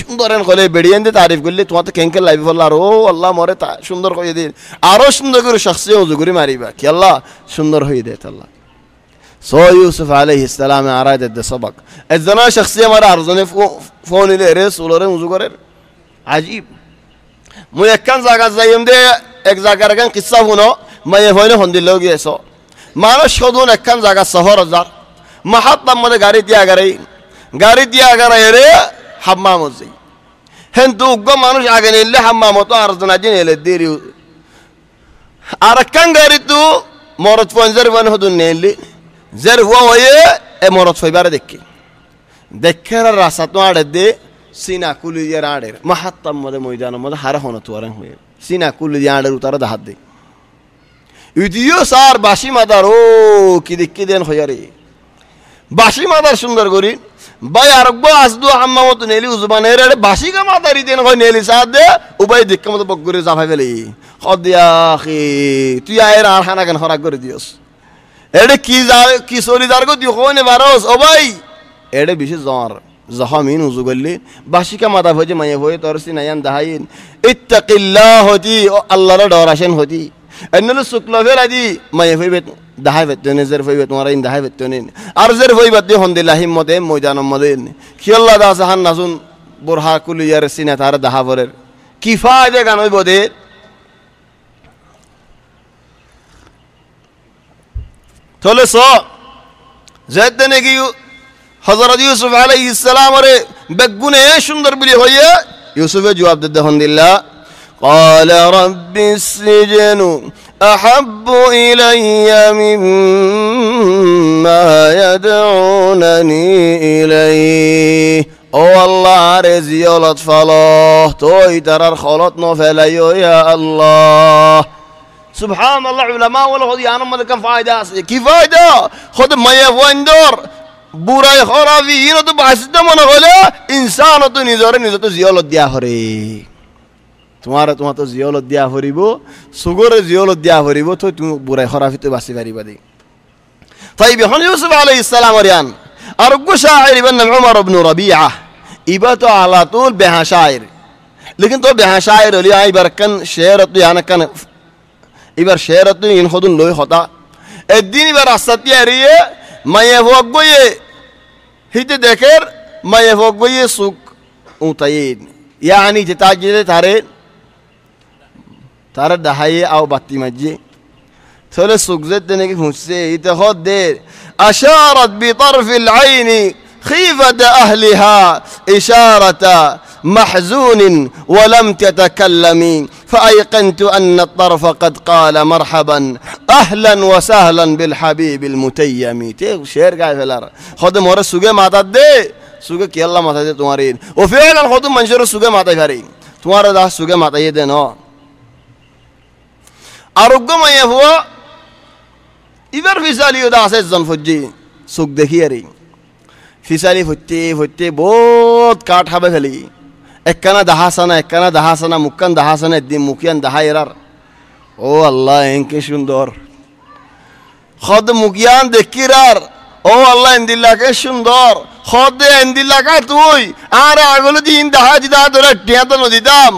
সুন্দর এন কলে বেড়িয়েন দে তারিফ করলে তোমার তো কেঙ্কেল লাইভ বললার ও আল্লাহ মরে সুন্দর হয়ে দিন আরো সুন্দর করে শখসে উজু করে মারিবা কি আল্লাহ সুন্দর হয়ে দে আল্লাহ সো ইউসুফ আলাইহিস সালাম আরাদ দে সবক এজনা শখসে মারা আরজনে ফোন ইলে রে সুলরে উজু করে আজীব মুই একখান জায়গা যাইম দে এক জায়গার একখান কিসসা শুনো মায়ে হইলে হন্দিল গিয়েছো মানুষ সদুন একখান জায়গা শহর যার মাহাত্মার মধ্যে গাড়ি দিয়া গাড়াই রে হাম্মাম যাই হেন্তু উগ্র মানুষ আগে নিলে হাম্মাম তো আর জন আজ নিলে দেরি আর একখান গাড়ি তো মরদ পঞ্জার বান হদুন নিলি জের হুয়া হয়ে এ মরদ ফইবারে দেখে রাস্তা তো আড়ে দে সিনা কুলি দিয়ে আড়ের মাহাত্মার মধ্যে ময়দানের মধ্যে হারা হন তো হয়ে সিনা কুলি দিয়ে আড়ের উতারা হাত দে ইদিও সার বাসি মাদার ও কি দেখি দেন হয়ারে বাসি মাদার সুন্দর করি ভাই আরব্য আসদু আম্মা মতো নেলি উজমানের আরে বাসি কা মাদারি দেন হয় নেলি সাদ দে উবাই দেখকে মতো বকরে জাফাই ফেলি খদিয়া খি তুই আয়ের আর খানা কেন খরাক করে দিওস এডে কি সরি দার গো দিও কোনে বারোস ও ভাই এডে বেশি জ্বর জহামিন উজু গল্লি বাসিকা মাথা ভজে মাইয়ে হয়ে তোর সিনায়ান দাহাইন ইত্তাকিল্লাহ হতি ও আল্লাহর ডর আসেন হতি এনলে শুক্লা ফের আদি মাইয়ে হইবে দাহাই বেতনে জের হইবে তোমার ইন দাহাই বেতনে আর জের হইবে দি হন্দিল্লাহ হিম্মতে ময়দানম মদিন কি আল্লাহ দাস হান নাসুন বুরহা কুলিয়ার সিনা তার দাহা বরের কি ফায়দা গান হইব দে তাহলে স যেতে নাকি হযরত ইউসুফ আলাইহিস সালাম রে বেগুনে সুন্দর বলি হইয়া ইউসুফে জবাব দিতে হন্দিল্লাহ قال رب السجن أحب إلي مما يدعونني إليه ও আল্লাহ রে জিয়ালত ফালাহ তোই তারার খলত ন ফেলাইও ইয়া আল্লাহ সুবহানাল্লাহ উলামা ওয়াল হদি আনমদ কাম ফায়দা আছে কি ফায়দা খোদ মায়া ওয়ান্দর বুরাই খরাবি ইনো তো বাসিত মনে হলে ইনসান তো নিজরে নিজ তো জিয়ালত দিয়া হরে তোমার তো জিয়ালত দিয়া হরিব সুগরে জিয়ালত দিয়া হরিব তো তুমি বুরাই খরাবি তো বাসি পারিবা দি তাই বিহন ইউসুফ আলাইহিস সালাম আরিয়ান আর গো শায়ের ইবনে উমর ইবনে রাবিআ ইবা তো আলা তুল বিহা শায়ের लेकिन तो बिहा शायर अली आई बरकन शेर तो याना कन इबर शेर तो इन खुदन लोई होता एक दिन इबर असत्य रही मैं वो ये हित देकर मैं वो ये सुख उताइन यानी जिताजे तारे तारे दहाये आओ बाती मज्जे थोड़े सुख देने की मुझसे इतने देर अशारत बितरफ العين خيفة أهلها إشارة محزون ولم تتكلمي فأيقنت أن الطرف قد قال مرحبا أهلا وسهلا بالحبيب المتيم تيغ شير قاعد في الأرض خدم ورا سوغي ماتا دي سوغي كي الله ماتا دي تمارين وفعلا خدم منشر سوغي ماتا فارين تمارا دا سوغي ماتا يدين أرقو ما يفوا إذا في سالي دا سيزن فجي سوغ دخي رين ফিসালি ফুটতে ফুটতে বহুত কাঠ হবে ফেলি একখানা দাহাসানা মুক্কান দাহাসানা দিন মুখিয়ান দাহাইরার ও আল্লাহ এনকে সুন্দর খদ মুখিয়ান দেখিরার ও আল্লাহ এন্দিল্লাকে সুন্দর খদ এন্দিল্লাকা তুই আর আগলো দিন দাহা দিদা তোরা টিয়াতো নদিতাম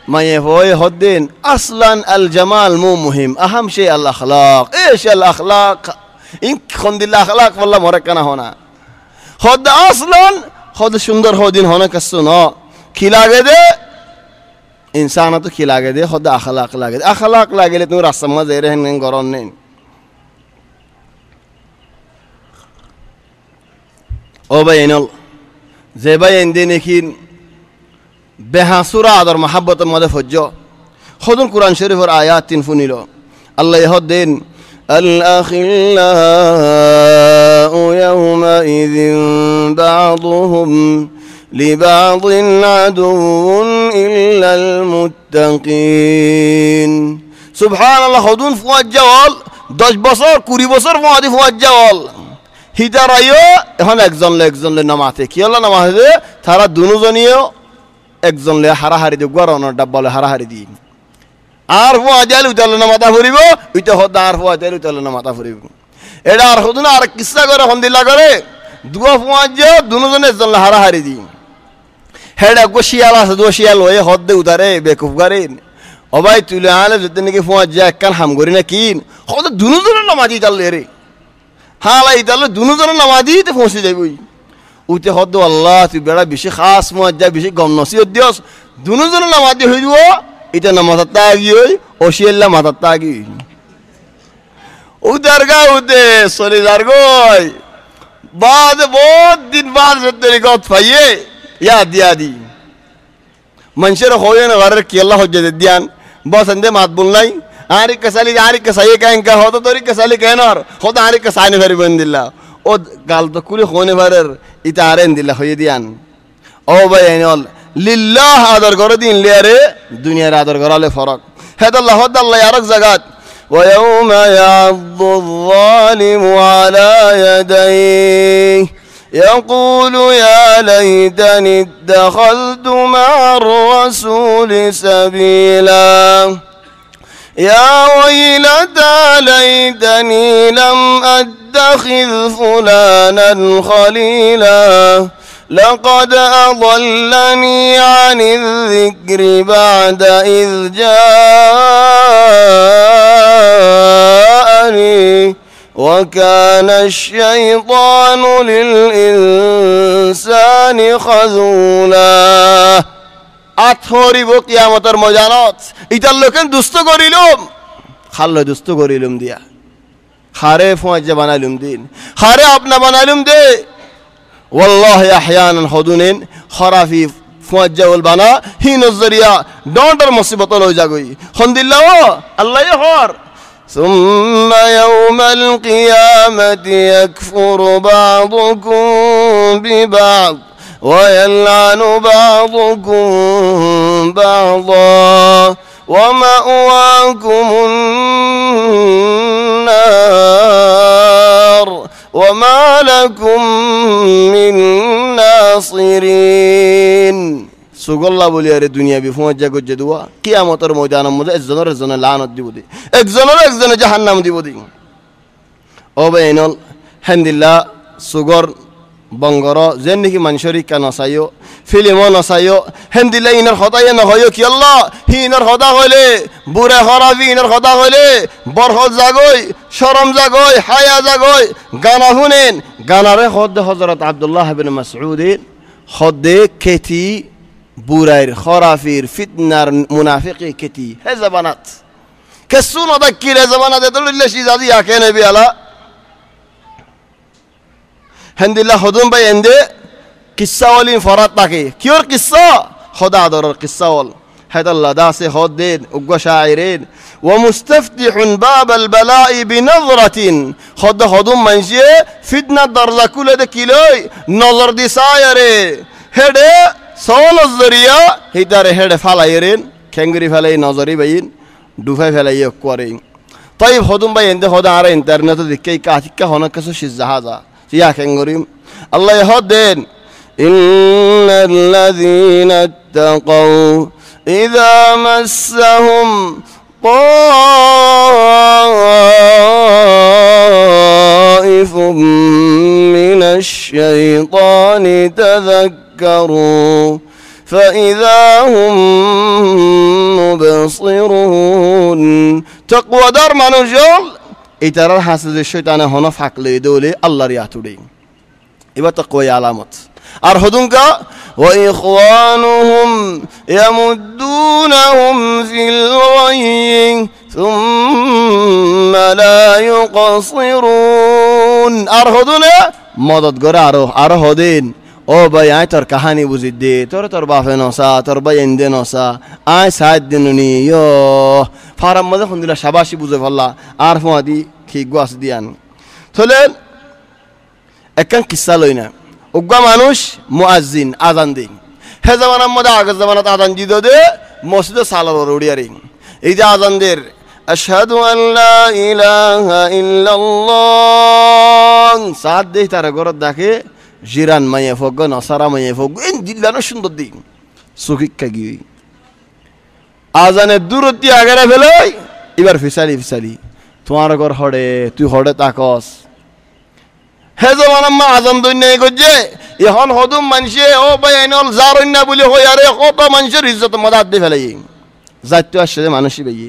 মায়ে হয় হদ্দিন আসলান আল জামাল মু মুহিম আহম শে আল আখলাক ايش الاخلاق ইন খন্দিল্লা আখলাক والله মরকানা হোনা خود اصلا خود सुंदर हो दिन होना कसो न खिलागे दे इंसान तो खिलागे दे خود اخلاق लागे ले तू रसम दे रहे हैं गरन ने ओ बयनल जे बयन दिन किन बेहासुरा और मोहब्बत मद फज्जो खुदन कुरान शरीफ और आयात तीन फुनिलो अल्लाह यहदिन الأخلاء يومئذ بعضهم لبعض عدو إلا المتقين سبحان الله خدون فواد جوال 10 বছর 20 বছর ফোয়াদি ফোয়াদ জওয়াল হিদারায়ো এখন একজন লে নামাতে কি হলো নামাতে তারা দুজনিও একজন লে হারাহারি দি গরনের ডাব্বালে হারাহারি দি আর ফোয়াজাল উতাল না মাথা ফুরিব উইতে হদ আর ফোয়াজাল উতাল না মাথা ফুরিব এটা আর হদুন আর কিসসা করে হন্দিলা করে দুয়া ফোয়াজ দুজনে একজন হারাহারি দি হেডা গোশিয়াল আছে দোশিয়াল ওই হদ দে উতারে বেকুফ করেন ও ভাই তুলে আলে যদি নাকি ফোয়াজ একখান হাম করি না কিন হদ দুজনে নামাজি তালে রে হালাই তালে দুজনে নামাজি তে পৌঁছে যাইবই উইতে হদ আল্লাহ তুই বেড়া বেশি খাস মুআজ্জা বেশি গম নসিহত দিওস দুজনে নামাজি হইব এটা নামাজ তাগি হই ওশিয়াল্লা মাথা তাগি उधर का उधे सोलीदार गोय बाद बहुत दिन बाद तेरी गौत फाइये याद मंशर होये न घर की अल्लाह हो जाते ध्यान बहुत संदे मात बोलना ही आरी कसाई का इनका होता तो री कसाली कहना और होता आरी कसाई ने भरी बन दिला ओ गाल तो कुली होने भरर इतारे दिला होये ध्यान ओ भाई एनोल लिल्लाह आदर करो दिन ले रे दुनिया रे आदर करो ले फरक है तो अल्लाह यारक जगत ويوم يعض الظالم على يديه يقول يا ليتني اتخذت مع الرسول سبيلا يا ويلتى ليتني لم أتخذ فلانا خليلا لقد أضلني عن الذكر بعد إذ جاءني وكان الشيطان للإنسان خذولا আথরিব কিয়ামতের ময়দানত ইতার লোকেন দুষ্ট করিলুম খাল্লো দুষ্ট করিলুম দিয়া খারে ফওয়াজে বানাইলুম দিন খারে আপনা বানাইলুম দে والله احيانا خدونين خرافي فوجه والبنا هي نظريا دونر مصيبه لو جاغوي خند الله الله يخور ثم يوم القيامه يكفر بعضكم ببعض ويلعن بعضكم بعضا ومأواكم النار وما لكم من ناصرين সুগল্লা বলি আরে দুনিয়া বিফমত জাগত যে দুয়া কিয়ামতের ময়দানের মধ্যে একজনের লানত দিব দি একজনের জাহান্নাম দিব দি ও বেইনল হামদুলিল্লাহ সুগর বঙ্গর যেন নাকি মানুষের কান নসাইও ফিল্মও নসাইও হামদুলিল্লাহ ইনার খদায় নহয়ও কি আল্লাহ হি ইনার খদা হইলে বুড়া খরাবি ইনার খদা হইলে বরহত জাগই শরম জাগই হায়া জাগই গানা শুনেন গানারে খদ হযরত আব্দুল্লাহ ইবনে মাসউদ খদে কেতি বুড়াইর খরাফির ফিতনার মুনাফিকি কেতি হে জাবানাত কেসুন ওদাকির হে জাবানাত এদুল্লাহ শিজাদি আকে নবী আলা হামদুলিল্লাহ হদুম ভাই এন্দে কিসাওয়ালিন ফরাত তাকে কিওর কিসা খোদা দরর কিসাওয়াল হাদাল্লাহ দাসে হদ্দিন উগ্গ শায়রিন ومستفتح باب البلاء بنظرة خد خدوم منشي فتنة درجة كل ده كيلوي نظر دي سايره هده سول الزريا هيدار هده فلايرين كنغري فلاي نظري بين دوفاي فلاي يكورين طيب خدوم باي عنده خدا على انترنت دكي كاتيكا هنا كسو شزهازا يا كنغريم الله يهدين إن الذين اتقوا إذا مسهم طائف من الشيطان تذكروا فإذا هم مبصرون تقوى دار منوجول إترى حسد الشيطان هنا فعقل دولي الله رياتولي إبا تقوى علامات أرهدونك وإخوانهم يمدونهم في الغي ثم لا يقصرون أرهدونا مدد قرار أرهدين ও ভাই আয় তোর কাহানি বুঝি দে তোর বাপে নসা তোর ভাই এন্দে নসা আয় সাহায্য দিনুনি ইয়ো ফারাম মধ্যে খুন্দিলা সাবাসি বুঝে ফেললা আর ফোঁয়াদি ঠিক গাছ দিয়ান থলে একখান কিসা লই না উগ্গা মানুষ মুয়াজ্জিন আজান দিন হে জামানার মধ্যে আগের জামানাত আজান দিত দে মসজিদে সালার উড়িয়ারি এই যে আজানদের আশহাদু আল্লা ইলাহা ইল্লাল্লাহ সাদ দেই তার ঘরত দেখে জিরান মাইয়ে ফগ নসারা মাইয়ে ফগ এন দিল্লানো সুন্দর দিন সুখিকা গিয়ে আজানের দূরত্ব আগেরা ফেলই এবার ফিসালি তোমার ঘর হড়ে তুই হড়ে তাকস হে জমানাম্মা আজান দই নেই গজে এখন হদুম মানুষে ও ভাই আইনল জারন্না বলে হই আরে কত মানুষের ইজ্জত মদাত দিয়ে ফেলাই যাইতো আসছে মানুষই ভাই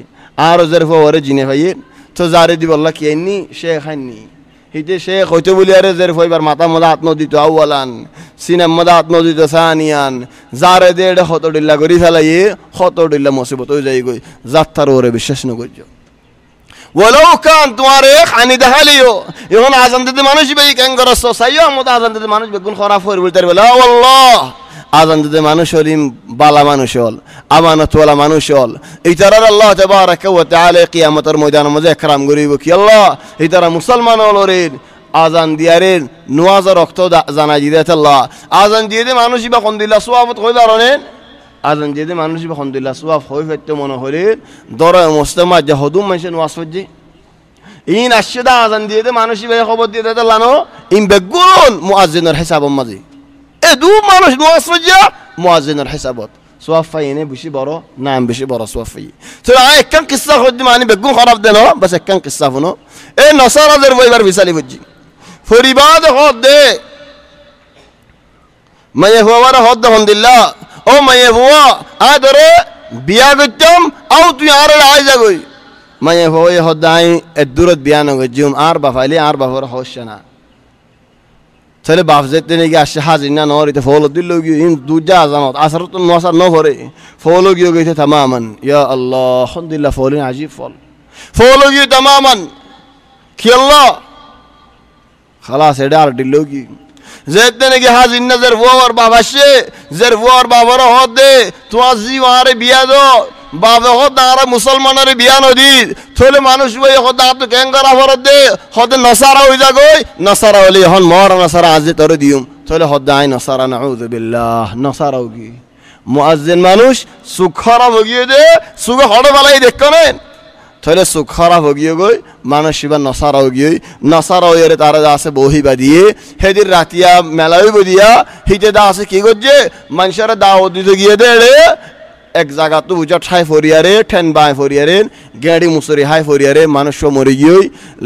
আর ওদের ফরে জিনে ভাই তো জারে দিব আল্লাহ কি আইনি শেখ আইনি হিতে শেখ হইতে বলি আরে জের ফইবার মাথা মদা আত্ম দিত আউয়ালান সিনেম মদা আত্ম দিত সানিয়ান জারে দেড়ে হত ডিল্লা করি ফেলাই হত ডিল্লা মুসিবত হয়ে যাই গই যাত্রার ওরে বিশ্বাস ন করছো ولو كان تواريخ عن دهاليو يهون عزم دد مانوش بي كان غرسو سايو مد عزم دد مانوش بيكون خرافه وربلتر لا والله عزم دد مانوش وليم بالا مانوش ول امانه ولا مانوش ول ايترى الله تبارك وتعالى قيامه الميدان مذكرام غريبك يلا ايترى مسلمان ولورين আজান দিয়ারেন নওয়াজ রক্ত জানা দিতে আল্লাহ আজান দিয়ে দে মানুষই বা কোন দিলা সওয়াবত কই বারনে আজান যেতে মানুষ আলহামদুলিল্লাহ সওয়াব হই ফেতে মনে হলে দরা মুস্তামা জাহদুম মানুষের ওয়াজ হচ্ছে ইন আশদা আজান দিয়ে মানুষ ভাই খবর দিয়ে দিতে লানো ইন বেগুন মুয়াজ্জিনের হিসাব মাঝে এ দু মানুষ ওয়াজ হচ্ছে মুয়াজ্জিনের হিসাবত সওয়াব ফাইনে বেশি বড় নাম বেশি বড় সওয়াব ফাই তো একখান কিসসা হচ্ছে মানে বেগুন খারাপ দেন বাস একখান কিসসা হনো এ নসারাদের বইবার বিসালি বুঝি ফরিবাদ হদ দে মায়ে হওয়ার হদ আলহামদুলিল্লাহ ও মায়ে হওয়া আদরে বিয়া করতাম আও তুই আর আই যাগই মায়ে হওয়া হদ আই এ দূরত বিয়া না গজুম আর বাফালি আর বাফর হচ্ছে না তাহলে বাপ যেতে নাকি আসছে হাজির না নরিতে ফলো দিল গিয়ে ইন দুজা জানত আসর তো নসার ন ভরে ফলো গিয়ে গেছে তামামান ইয়া আল্লাহ আলহামদুলিল্লাহ ফলিন আজিব ফলো গিয়ে তামামান কি আল্লাহ খালাস এটা আর দিল কি যেতে নাকি হাজির না জের ওর বাবা সে জের ওর বাবার হদ দে তোমার জীবারে বিয়া দো বাবা হদ আর মুসলমানের বিয়া নদী থলে মানুষ বই হদ তো কেঙ্গারা ভরত দে হদ নসারা হই যাগই নসারা হলি হন মর নসারা আজ তোরে দিউম থলে হদ আই নসারা নাউযু বিল্লাহ নসারা হগি মুয়াজ্জিন মানুষ সুখরা ভগিয়ে দে সুখ হড় বালাই দেখকেন থলে সুখরা ভগিয়ে গই মানুষ শিবা নসারা হগিয়ে নসারা হইরে তারা আছে বহিবা দিয়ে হেদির রাতিয়া মেলাই বদিয়া হিতে দা আছে কি গজে মানুষরা দাওয়াত দিতে গিয়ে দে এক জায়গা তো বুঝা ঠাই ফরিয়ারে ঠেন বাই ফরিয়ারে গেড়ি মুসরি হাই ফরিয়ারে মানুষ মরে গিয়ে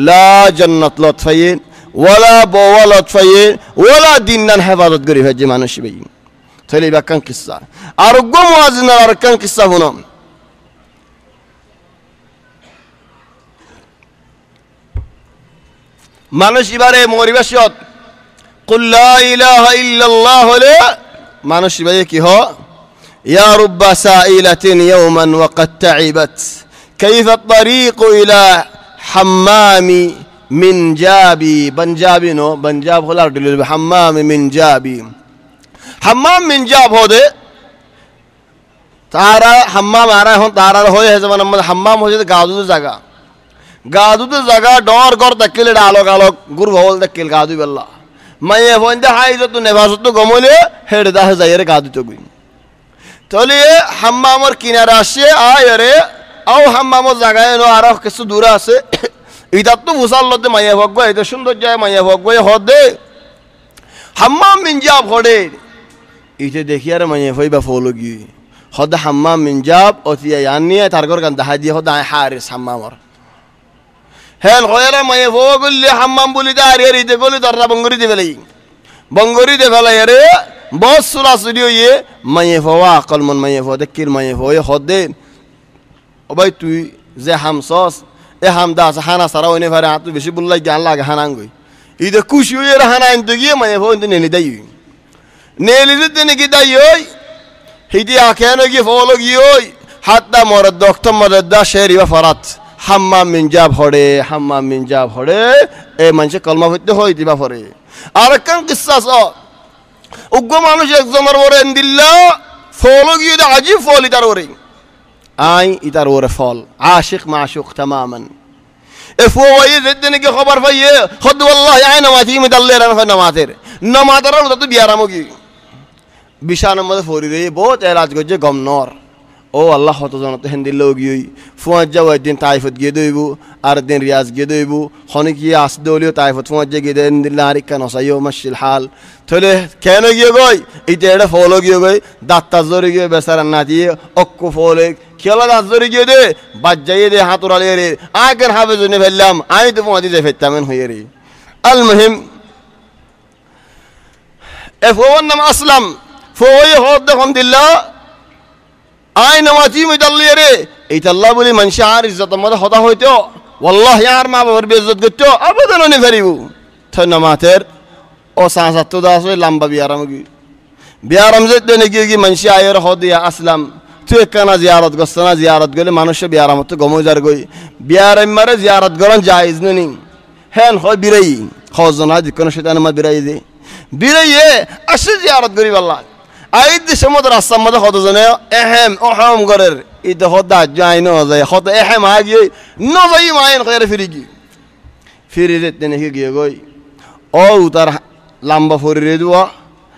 লা জান্নাত লতফাইন ওয়ালা বওয়া লতফাইন ওয়ালা দিনান হেফাজত করি ভাই যে মানুষ ভাই তাহলে বাক্যাং কিসসা আরোগ্য মুয়াজ্জিনের আরকান কিসসা হনো মানুষ এবারে মরিবাসত কুল লা ইলাহা ইল্লাল্লাহ হলে মানুষ ভাই কি হ يا رب سائلة يوما وقد تعبت كيف الطريق إلى حمام من جابي بنجابي نو بنجاب خلال دليل حمام من جابي حمام من جاب هو ده تارا حمام آ رہا ہے تارا ہوئے ہے زمان حمام ہو جائے گادو تو جگہ ڈور گور تکیل ڈالو گالو گر بھول تکیل گادو باللہ میں یہ فوندے ہائی جو تو نفاست تو گمولے ہیڈ دا ہے زائر گادو تو گئی তাহলে হাম্মামর কিনারে আসে আয় রে আও হাম্মামর জায়গায় নো আর কিছু দূরে আছে এটা তো মুসাল্লতে মাইয়া ভগবা এটা সুন্দর যায় মাইয়া ভগবা হদে হাম্মাম মিনজাব হড়ে ইতে দেখি আর মাইয়া হইবা ফলগি হদ হাম্মাম মিনজাব অতিয়া ইয়ানিয়ে তারগর গান দাহাই দিয়ে হদ হারিস হাম্মামর হেল হয়রা মাইয়া ভগলি হাম্মাম বলি দা আর ইতে গলি দররা বঙ্গরি দে ফেলাই রে बहुत सुला सुनियो ये मैं फवा अकल मन मैं फो देखिर मैं फो ये होदे ओ भाई तू जे हम सॉस ए हम दास हाना सारा होने भरे हाथ बेशी बुल्ला ज्ञान लागे हानांगोई इधर कुछ ये रहना इन तो ये मैं फो इन नेली दाई नेली तो ने की दाई होई हिदी आँखें नो की फो लोग ये होई हाथा मरद डॉक्टर मरद दा शेरी व फरात हम्माम मिन जाब होड़े ए मंचे कलमा होते होई दिबा फरे आरकन किस्सा सो উগ্র মানুষ একজনের ওরে দিল্লা ফল গিয়ে আজিব ফল ইতার ওরে আই ইতার ওরে ফল আশিক মাশুক তামামান এ ফওয়াই যেদিন কি খবর পাইয়ে খদ ওয়াল্লাহি আই নামাতি মিদাল্লে রান নামাতের নামাতের তো বিয়ারামগি বিশান মধ্যে ফরি রে বহুত এলাজ গজে গমনর ও আল্লাহ হত জনত হেন্দিল গিয়ে ফুয়াজ যাও একদিন তাইফত গিয়ে দইবু আর দিন রিয়াজ গিয়ে দইবু খনি কি আসদলিও তাইফত ফুয়াজ গিয়ে দেন দিল্লা আরিকা নসাইও মাশিল হাল তাহলে কেন গিয়ে গই এইটা এটা ফলো গিয়ে গই দাঁতটা জোরে গিয়ে বেচারা না দিয়ে অক্কু ফলে খেলা দাঁত জোরে গিয়ে দে বাদ যাইয়ে দে হাতুরালে রে আগের হাফে জন্য ফেললাম আমি তো ফুয়াদি যে ফেলতামেন হয়ে রে আল মুহিম এ ফোয়ার নাম আসলাম ফোয়াই হদ দেখুন দিল্লা আই নামাজি মিদাল্লি রে এইটা আল্লাহ বলি মানুষ আর ইজ্জত মধ্যে হতা হইতো ওয়াল্লাহ ইয়ার মা বাবার বেইজ্জত করতো আবেদন নি ফেরিবু থ নামাতের ও সাহায্য তো দাস লম্বা বিয়ারাম যেতে নাকি কি মানুষ আয়ের হদিয়া আসলাম তুই কানা জিয়ারত গছনা জিয়ারত গলে মানুষ বিয়ারাম তো গমো যার গই বিয়ারাম মারে জিয়ারত গরন জায়েজ ননি হেন হয় বিরাই খজনা দিকন শয়তান মা বিরাই দে বিরাইয়ে আসে জিয়ারত করি আল্লাহ আইদ সমুদ্র রাস্তার মধ্যে হত জনে এহেম ওহম গরের ইদ হদা যাই ন যায় হত এহেম আগি ন যাই মাইন কইরে ফিরি যেতে নাকি গিয়ে গই ও তার লম্বা ফরি রে দুয়া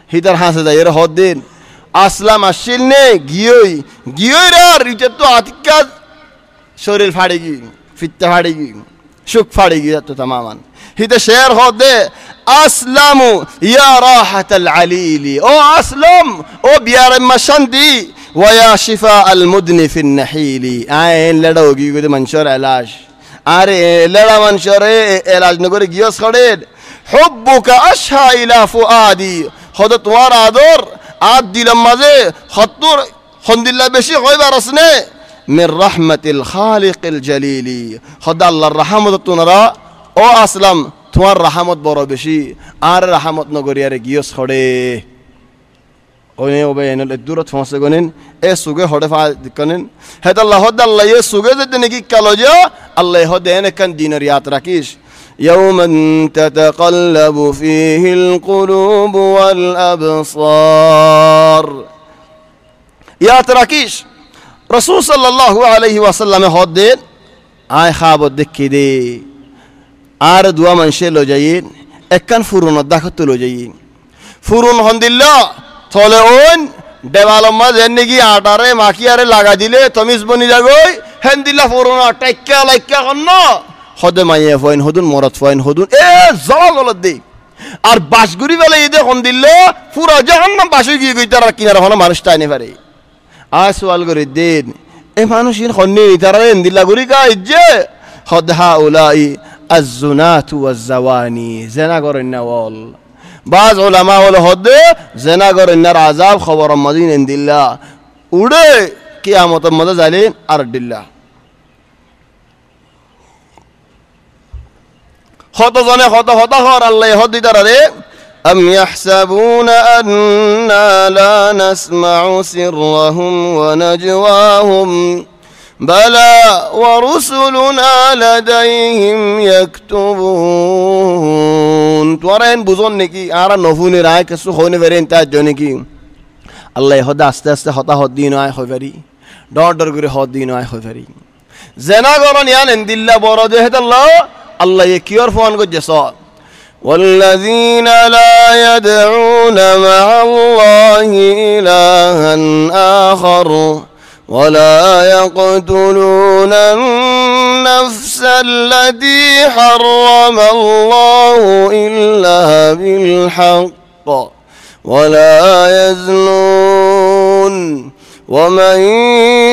হিতার হাসে যায় এর হদ দিন আসলাম আসিল নে গিয়ই আর এটা তো আতিকা শরীর ফাড়ে গি ফিত্তে ফাড়ে গি সুখ ফাড়ে গি তো তামামান হিতে শের হদে আসলামু ইয়া রাহাতাল আলিলি ও আসলাম ও বিয়ার শান্তি ওয়া শিফা আল মুদনি ফিন নাহিলি আইন লড়াও গি গদে মনশর এলাজ আরে লড়া মনশরে এলাজ নগরে গিয়স খড়ে হুব্বুকা আশহা ইলা ফুআদি হদ তোমার আদর আদ দিলাম মাঝে হত্তর হন্দিল্লা বেশি হইবার আসনে মির রাহমাতিল খালিকিল জালিলি হদ আল্লাহর রহমত তোনারা ও আসলাম তোমার রহমত বড় বেশি আর রহমত নগরিয়ারে গিয়স খড়ে ওনে ওবে এনল দূরত ফসে গনেন এ সুগে হড়ে ফা দিকনেন হেদ আল্লাহ এ সুগে যে নাকি কালজা আল্লাহ হদে এনে কান দিনের ইয়াত রাখিস يوما تتقلب فيه القلوب والأبصار يا تراكيش رسول صلى الله عليه وسلم هدين آي خواب دكي دي আর দুয়া মানুষে লো যাইন একখান ফুরুন দাখত লো যাইন ফুরুন হন্দিল্লা থলে ওন দেওয়ালম মাঝে নাকি আটারে মাখিয়ারে লাগা দিলে তমিজ বনি যাগই হেন্দিল্লা ফুরুন টাইক্কা লাইক্কা কন্ন হদে মাইয়া ফয়েন হদুন মরত ফয়েন হদুন এ জল গলত দেই আর বাসগুড়ি বেলা ঈদে হন্দিল্লা পুরা জাহান্নাম বাসে গিয়ে গই তারা কিনারা হন মানুষ টাইনে পারে আর সোয়াল করে দিন এ মানুষ ইন হন্নি তারা হেন্দিল্লা গুড়ি কা ইজ্জে হদহা উলাই الزنات والزواني زنا قرنا وال بعض علماء الهد زنا قرنا العذاب خبر مدين عند الله وده قيامة مدى زالين أرد الله خطا زنا خطا خار الله يهد درده أم يحسبون أننا لا نسمع سرهم ونجواهم بلى ورسلنا لديهم يكتبون توارين بوزون نكي آرا نفوني رأي كسو خوني فرين تاجو نكي الله يهد আস্তে আস্তে হতা হদ দিন আয় হয় ফেরি ডর ডর করে হদ দিন আয় হয় ফেরি জেনা করন ইয়ান ইনদিল্লা বড় দেহত আল্লাহ আল্লাহ কিয়র ফোন গজেস والذين لا يدعون مع الله إلها آخر ولا يقتلون النفس التي حرم الله إلا بالحق ولا يزنون ومن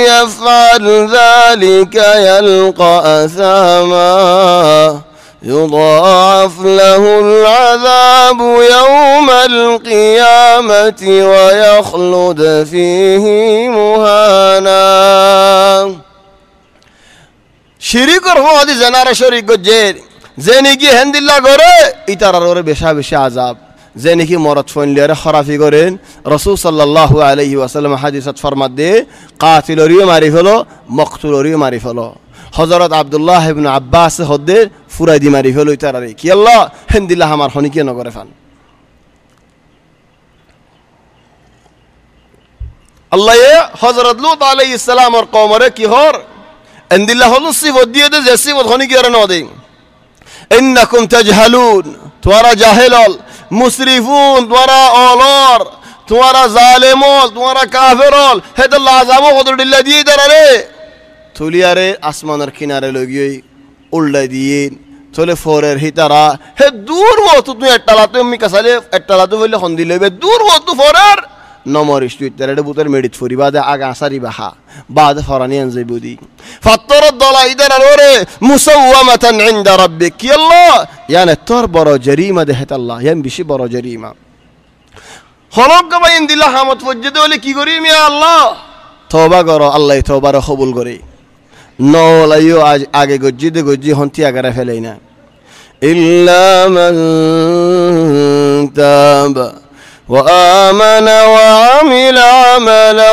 يفعل ذلك يلقى أثاما يضاعف له العذاب يوم القيامة ويخلد فيه مهانا شريك هذه زنار شريك جير زنيكي هند الله غره ইতারার বেশা বেশা আযাব জেনেকি মরদ ফোন লিয়ারে খরাফি করেন রাসূল সাল্লাল্লাহু আলাইহি ওয়াসাল্লাম হাদিসত ফরমাত দে কাতিলরিও মারি ফেলো মকতুলরিও মারি ফেলো হযরত আব্দুল্লাহ ইবনে আব্বাস হদ্দে ফুরাইদি মারি ফেলো ইতারারে কি আল্লাহ হেন্দিল্লাহ আমার হনিকে নগরে ফান আল্লাহ হযরত লূত আলাইহিস সালাম আর কওমরে কি হর হেন্দিল্লাহ হলু সিফত দিয়ে দে যে সিফত হনিকে আর ন দে ইন্নাকুম তাজহালুন তোরা জাহেলল মুসরিফুন তোরা অলর তোরা জালেমল তোরা কাফেরল হেদাল্লাহ আযাবো কদরদিল্লাহ দিয়ে দাঁড়ারে তুলিয়ারে আসমানের কিনারে লগিয়ে উল্লাই দিয়ে চলে ফোরের হিতারা হে দূর মতো তুই একটালাতে আমি কাছালে একটালাতে বললে হন্দি লইবে দূর মতো ফোরের নমরিস তুই তেরে বুতের মেডিট ফরি বাদে আগা আসারি বাহা বাদে ফরানি আনজাই বুদি ফাত্তরদ দলা ইদার আলোরে মুসাওয়ামাতান ইনদা রাব্বিক কি আল্লাহ ইয়ানে তোর বড় জরিমা দেহত আল্লাহ ইয়ান বেশি বড় জরিমা হলক গাবাইন দিলা হামত ফজ্জেতে বলে কি করি মিয়া আল্লাহ তওবা করো আল্লাহ তওবার কবুল করে নলাইও আগে গজ্জিতে গজ্জি হন্তি আগারে ফেলেই না ইল্লা মান তাবা وآمن وعمل عملا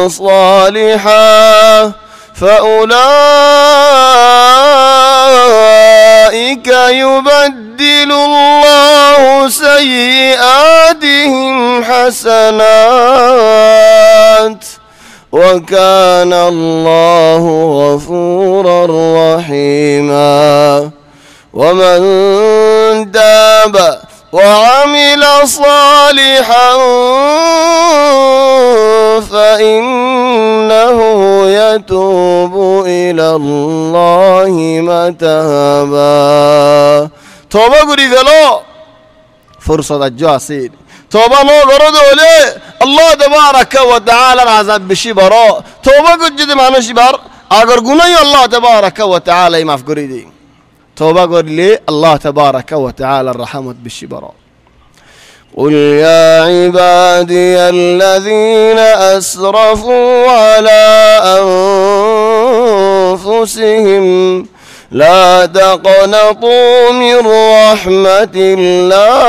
صالحا فأولئك يبدل الله سيئاتهم حسنات وكان الله غفورا رحيما ومن تاب وعمل صالحا فإنه يتوب إلى الله متابا توبة করি গেল ফুরসত আজ আসির توبة نو غرض ولا الله تبارك وتعالى عذاب بشي برا توبة كجد مانوش بار اگر گناهی الله تبارك وتعالى معاف کری دی توبة قرلي الله تبارك وتعالى الرحمة بشي برا قل يا عبادي الذين أسرفوا على أنفسهم لا تقنطوا من رحمة الله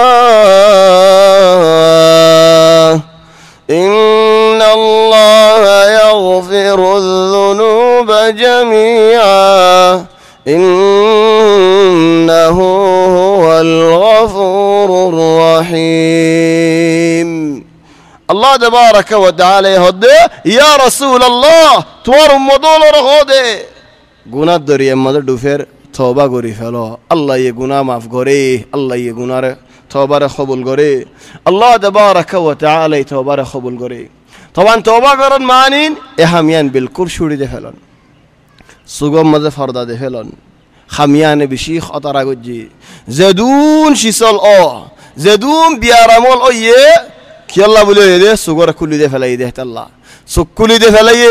إن الله يغفر الذنوب جميعا إنه هو الغفور الرحيم الله تبارك وتعالى يهدي يا رسول الله توار مدول رخوده গুনাহ দরিয়ার মধ্যে ডুবের তওবা করি ফেলো আল্লাহ এই গুনাহ মাফ করে আল্লাহ এই গুনাহর তওবারে কবুল করে আল্লাহ তাবারাক ওয়া তাআলা এই তওবারে কবুল করে তখন তওবা করার মানিন এহামিয়ান বিলকুল ছুড়ি দে ফেলন সুগম মধ্যে ফরদা দে ফেলন খামিয়ানে বেশি খতরা গজি জেদুন শিসল ও জেদুন বিয়ারামল ও ইয়ে কি আল্লাহ বলে দে সুগর খুলি দে ফেলাই দে আল্লাহ সুকুলি দে ফেলাই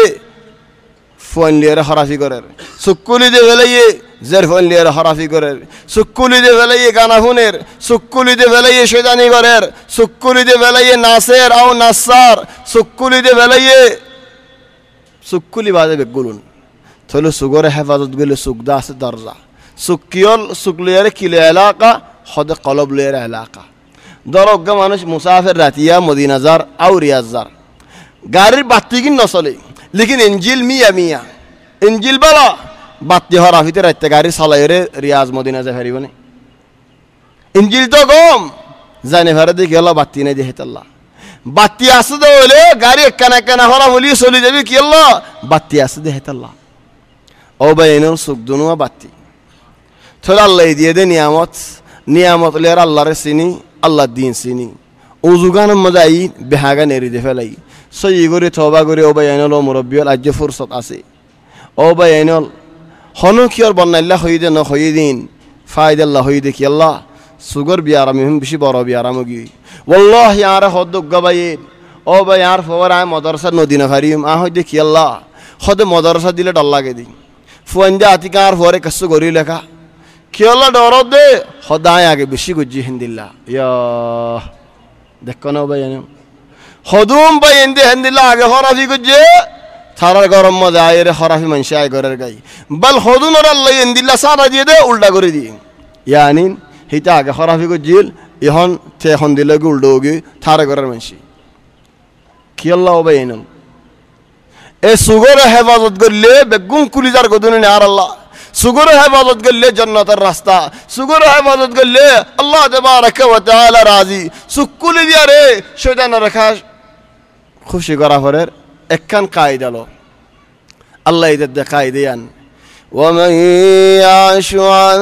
ফোন লিয়ে হরাফি করের সুকুলি দে ফেলাইয়ে জের ফোন লিয়ে হরাফি করের সুকুলি দে ফেলাইয়ে গানা ফোনের সুকুলি দে ফেলাইয়ে শয়তানি করের সুকুলি দে ফেলাইয়ে নাসের আও নাসার সুকুলি দে ফেলাইয়ে সুকুলি বাজে বেগুলুন থলো সুগরে হেফাজত গলে সুকদা আছে দরজা সুকিয়ল সুকলিয়ার কিলে এলাকা হদ কলব লিয়ার এলাকা দরগ মানুষ মুসাফির রাতিয়া মদিনাজার আও রিয়াজার গাড়ির বাতি কিন নচলে लेकिन इंजिल मिया मिया इंजिल बाला बात्ती हराफिते रहते गाड़ी सालायरे रियाज मदीना से फेरी बने इंजिल तो कम जाने फेरे देखिए अल्लाह बात्ती नहीं देते अल्लाह बात्ती आसे तो बोले गाड़ी कना कना हरा बोली सोली जबी कि अल्लाह बात्ती आसे देते अल्लाह ओ भाई इन्हों सुख दोनों बात्ती थोड़ा अल्लाह दिए दे नियामत नियामत ले रहा अल्लाह रे सिनी अल्लाह दीन सिनी उजुगान मजाई बिहागा नेरी दे फेलाई सही करे तौबा करे ओ बयानल मुरब्बियल आज फुर्सत आसे ओ बयानल हनु कियर बनल्ला खयदे न खयदिन फायदा अल्लाह खयदे कि अल्लाह सुगर बियारा में बिशी बरो बियारा मगी वल्लाह यार हद गबाये ओ बयार फवर आय मदरसा नदीना फारिम आ होदे कि अल्लाह खद मदरसा दिले डल्ला के दी फुंजा अतिकार फरे कसु गरी लेखा कि अल्लाह डर दे खदाय आगे बिशी गुजी हिंदिल्ला या देखो ना बयान हदूम बयंदे हंदिल्ला आगे हराफी गुजे थारा गरम मजा आये रे हराफी मनशाय गरर गई बल हदून और अल्लाह हंदिल्ला सारा दिए दे उल्टा करे दी यानी हिता आगे हराफी गुजिल यहन थे हंदिल्ला के उल्टा होगी थारा गरर मनशी कि अल्लाह बयनम ए सुगर हेफाजत कर ले बेगुम कुलिजार को दुनिया यार अल्लाह सुगर हेफाजत कर ले जन्नतर रास्ता सुगर हेफाजत कर ले अल्लाह तबारक व तआला राजी सुकुली दिया रे शैतान रखा खुशी करा फरेर एकन कायदा लो अल्लाह इदद कायदियान वमन याशु अन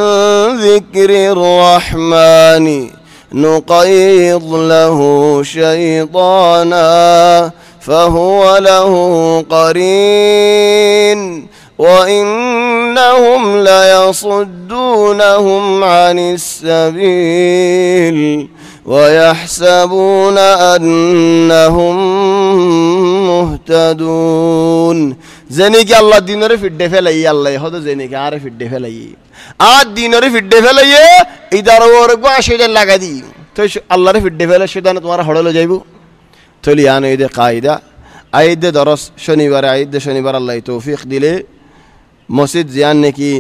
जिक्रिर रहमानी नुक़य्यिद लहु शैताना फहुव लहु क़रीन وإنهم ليصدونهم عن السبيل ويحسبون أنهم مهتدون زنيك الله دينري في الدفلي الله هذا زنيك عارف في الدفلي آد دينري في الدفلي إدارة ورقة شيطان لقدي توش الله في الدفلي شيطان تمہارا حڑلو جايبو تولي أنا إيده قاعدة عيد درس شنيبر عيد شنيبر الله توفيق دلي मस्जिद जियान ने की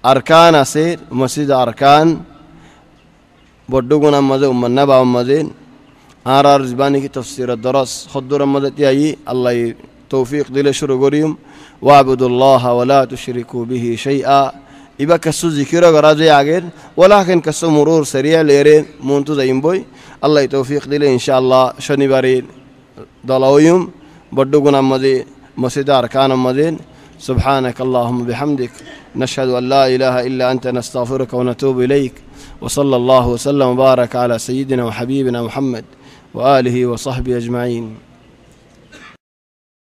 अरकान आसे मस्जिद अरकान बड्डू गुना मजे उम्मन्ना बाव मजे आर ज़बानी की तफसीर दरस खुद्दुर मदद आई अल्लाह तौफीक दिले शुरू करियम वाबुदुल्लाह वला तुशरिकू बिही शैआ इबा कसु जिक्र गराजे आगे वलाकिन कसु मुरूर सरिया लेरे मुंतु जाइम बोय अल्लाह तौफीक दिले इंशाअल्लाह शनिवार दलावयुम बड्डू गुना मजे मस्जिद अरकान मजे سبحانك اللهم بحمدك نشهد أن لا إله إلا أنت نستغفرك ونتوب إليك. وصلى الله وسلم وبارك على سيدنا وحبيبنا محمد وآله وصحبه أجمعين.